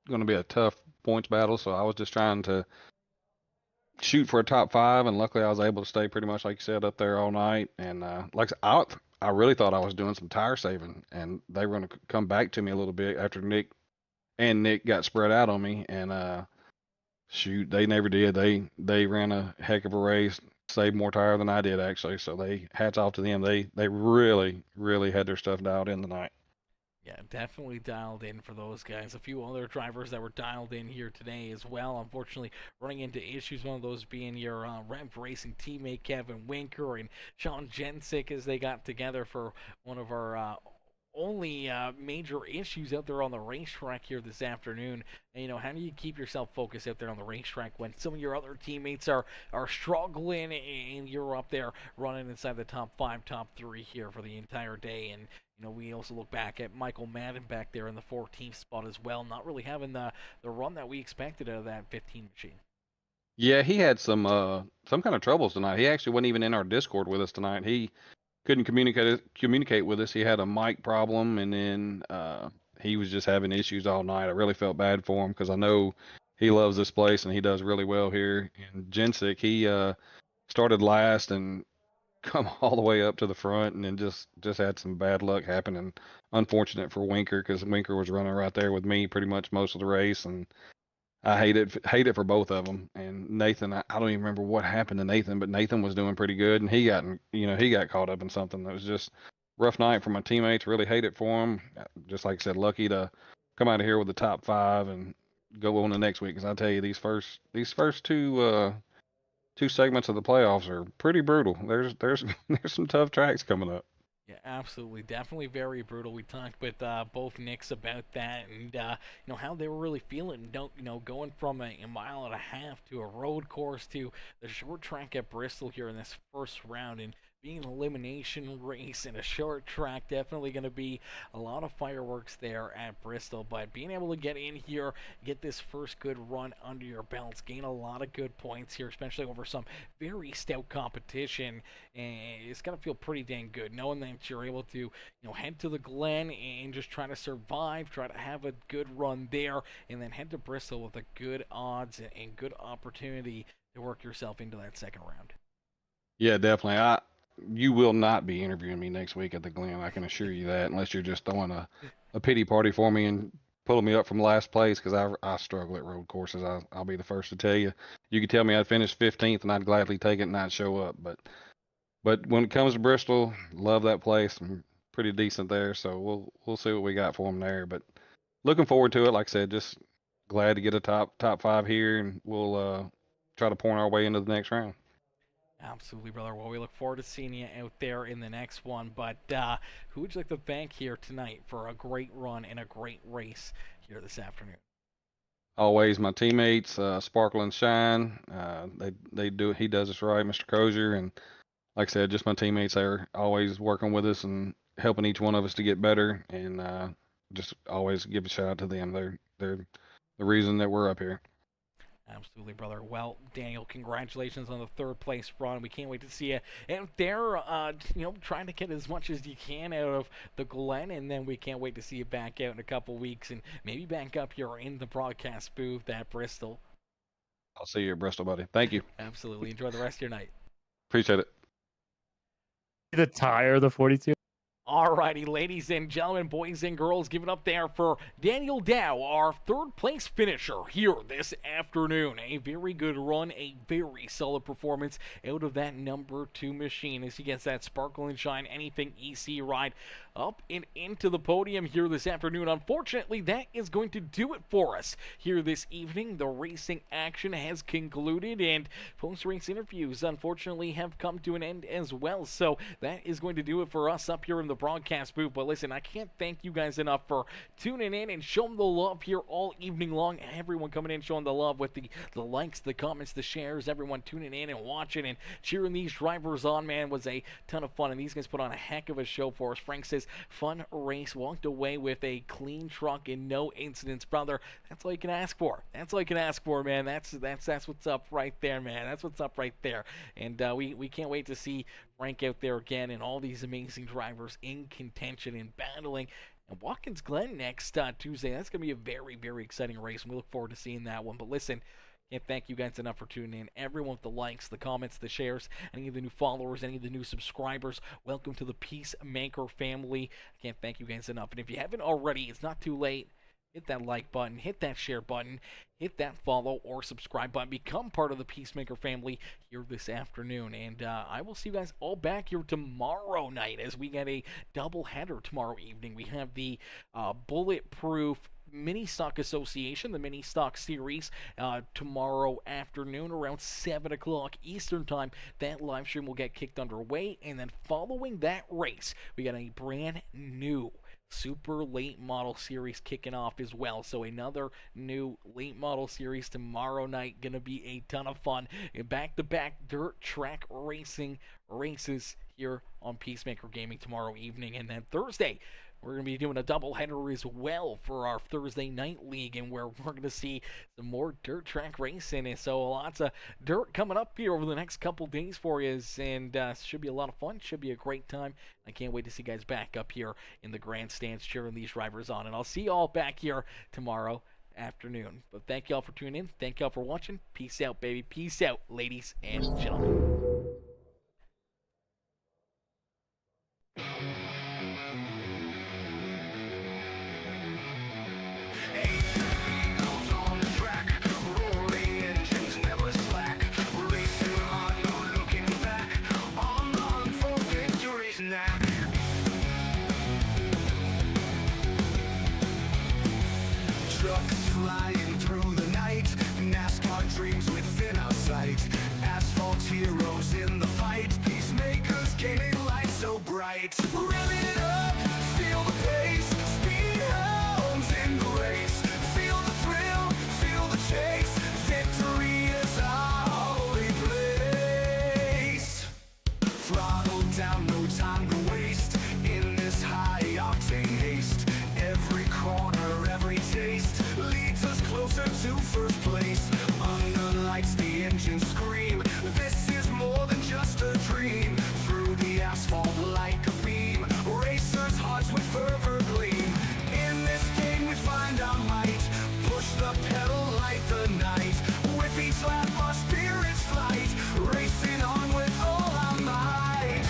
going to be a tough points battle, so I was just trying to shoot for a top 5, and luckily I was able to stay pretty much like you said up there all night. And like I really thought I was doing some tire saving, and they were going to come back to me a little bit after Nick got spread out on me. And shoot, they never did. They ran a heck of a race, saved more tire than I did actually. So hats off to them. They really had their stuff dialed in tonight. Yeah, definitely dialed in for those guys. A few other drivers that were dialed in here today as well. Unfortunately, running into issues, one of those being your Rev Racing teammate Kevin Winker and Sean Jensick as they got together for one of our only major issues out there on the racetrack here this afternoon. And, how do you keep yourself focused out there on the racetrack when some of your other teammates are struggling and you're up there running inside the top 5, top 3 here for the entire day? And we also look back at Michael Madden back there in the 14th spot as well, not really having the run that we expected out of that 15 machine. Yeah, he had some kind of troubles tonight. He actually wasn't even in our Discord with us tonight. He couldn't communicate with us. He had a mic problem, and then he was just having issues all night. I really felt bad for him because I know he loves this place and he does really well here. And Jensick, he started last and come all the way up to the front, and then just had some bad luck happen. And unfortunate for Winker because Winker was running right there with me pretty much most of the race, and I hate it for both of them. And Nathan, I don't even remember what happened to Nathan, but Nathan was doing pretty good, and he got caught up in something that was just rough night for my teammates. Really hate it for him. Just like I said, lucky to come out of here with the top 5 and go on the next week. Because I tell you, these first two segments of the playoffs are pretty brutal. There's some tough tracks coming up. Yeah, absolutely. Definitely very brutal. We talked with both Nicks about that and, how they were really feeling, going from a 1.5 miles to a road course to the short track at Bristol here in this first round. And being an elimination race and a short track, definitely going to be a lot of fireworks there at Bristol. But being able to get in here, get this first good run under your belts, gain a lot of good points here, especially over some very stout competition, and it's going to feel pretty dang good knowing that you're able to, head to the Glen and just try to survive, try to have a good run there, and then head to Bristol with a good odds and good opportunity to work yourself into that second round. Yeah, definitely. You will not be interviewing me next week at the Glen. I can assure you that, unless you're just throwing a pity party for me and pulling me up from last place, because I struggle at road courses. I'll be the first to tell you. You could tell me I'd finish 15th, and I'd gladly take it and not show up. But when it comes to Bristol, love that place. I'm pretty decent there, so we'll see what we got for them there. But looking forward to it. Like I said, just glad to get a top 5 here, and we'll try to point our way into the next round. Absolutely, brother. Well, we look forward to seeing you out there in the next one. But who would you like to thank here tonight for a great run and a great race here this afternoon? Always my teammates, Sparkle and Shine. They do. He does us right, Mr. Crozier, and like I said, just my teammates. They're always working with us and helping each one of us to get better. And just always give a shout out to them. They're the reason that we're up here. Absolutely, brother. Well, Daniel, congratulations on the third place run. We can't wait to see you out there, trying to get as much as you can out of the Glen, and then we can't wait to see you back out in a couple weeks and maybe back up here in the broadcast booth at Bristol. I'll see you at Bristol, buddy. Thank you. Absolutely. Enjoy the rest of your night. Appreciate it. The tire, the 42. Alrighty, ladies and gentlemen, boys and girls, give it up there for Daniel Dow, our third place finisher here this afternoon. A very good run, a very solid performance out of that number 2 machine as he gets that Sparkle and Shine Anything EC ride up and into the podium here this afternoon. Unfortunately, that is going to do it for us here this evening. The racing action has concluded, and post-race interviews, unfortunately, have come to an end as well. So that is going to do it for us up here in the broadcast booth. But listen, I can't thank you guys enough for tuning in and showing the love here all evening long. Everyone coming in showing the love with the likes, the comments, the shares, everyone tuning in and watching and cheering these drivers on, man, was a ton of fun. And these guys put on a heck of a show for us. Frank says, fun race, walked away with a clean truck and no incidents. Brother, that's all you can ask for. That's all you can ask for, man. That's what's up right there, man. That's what's up right there. And we can't wait to see Frank out there again and all these amazing drivers in contention and battling. And Watkins Glen next Tuesday. That's going to be a very, very exciting race, and we look forward to seeing that one. But listen, can't thank you guys enough for tuning in. Everyone with the likes, the comments, the shares, any of the new followers, any of the new subscribers, welcome to the Peacemaker family. I can't thank you guys enough. And if you haven't already, it's not too late. Hit that like button, hit that share button, hit that follow or subscribe button. Become part of the Peacemaker family here this afternoon. And I will see you guys all back here tomorrow night as we get a double header tomorrow evening. We have the Bulletproof Mini Stock Association, the Mini Stock Series, tomorrow afternoon around 7 o'clock Eastern Time. That live stream will get kicked underway. And then following that race, we got a brand new Super Late Model Series kicking off as well. So another new Late Model Series tomorrow night. Gonna be a ton of fun. Back-to-back dirt track racing races here on Peacemaker Gaming tomorrow evening. And then Thursday, we're going to be doing a doubleheader as well for our Thursday night league, and where we're going to see some more dirt track racing. And so lots of dirt coming up here over the next couple days for you, and should be a lot of fun. Should be a great time. I can't wait to see you guys back up here in the grandstands cheering these drivers on. And I'll see you all back here tomorrow afternoon. But thank y'all for tuning in. Thank y'all for watching. Peace out, baby. Peace out, ladies and gentlemen. Beagles on the track, roaring engines never slack, racing hard, no looking back, on the hunt for victory's knack. Trucks flying through the night, NASCAR dreams within our sight, asphalt heroes in the fight, peacemakers gaining light so bright. Revving it up, feel the pace, speed hounds in grace, feel the thrill, feel the chase, victory is our holy place. Throttle down, no time to waste, in this high-octane haste, every corner, every taste, leads us closer to first place. Under lights, the engines scream, this is more than just a dream. Through the asphalt like a beam, racers' hearts with fervor gleam. In this game we find our might, push the pedal like the night. With each lap our spirits flight, racing on with all our might.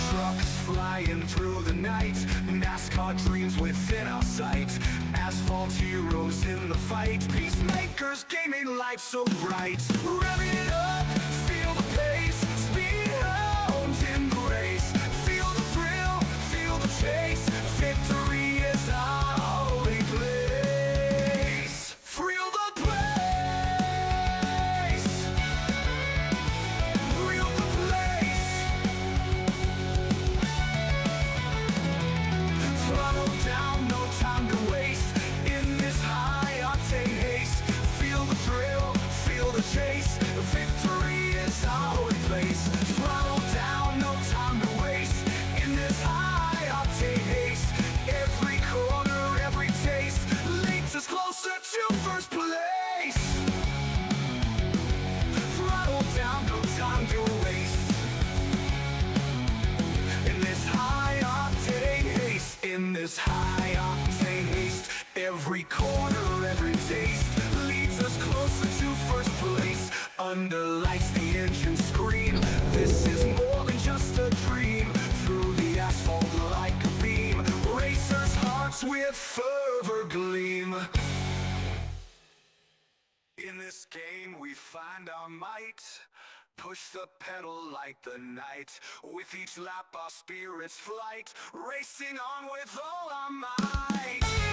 Trucks flying through the night, NASCAR dreams within our sight, asphalt heroes in the fight, peacemakers gaming life so bright. Revving it up, feel the pace, speed hounds in grace, feel the thrill, feel the chase, victory is our holy place. Thrill the place, thrill the place. Throttle down, no time to waste, in this high octane haste, feel the thrill, feel the chase, thunder lights, the engine scream. This is more than just a dream. Through the asphalt like a beam, racers' hearts with fervor gleam. In this game we find our might. Push the pedal like the night. With each lap our spirits flight. Racing on with all our might.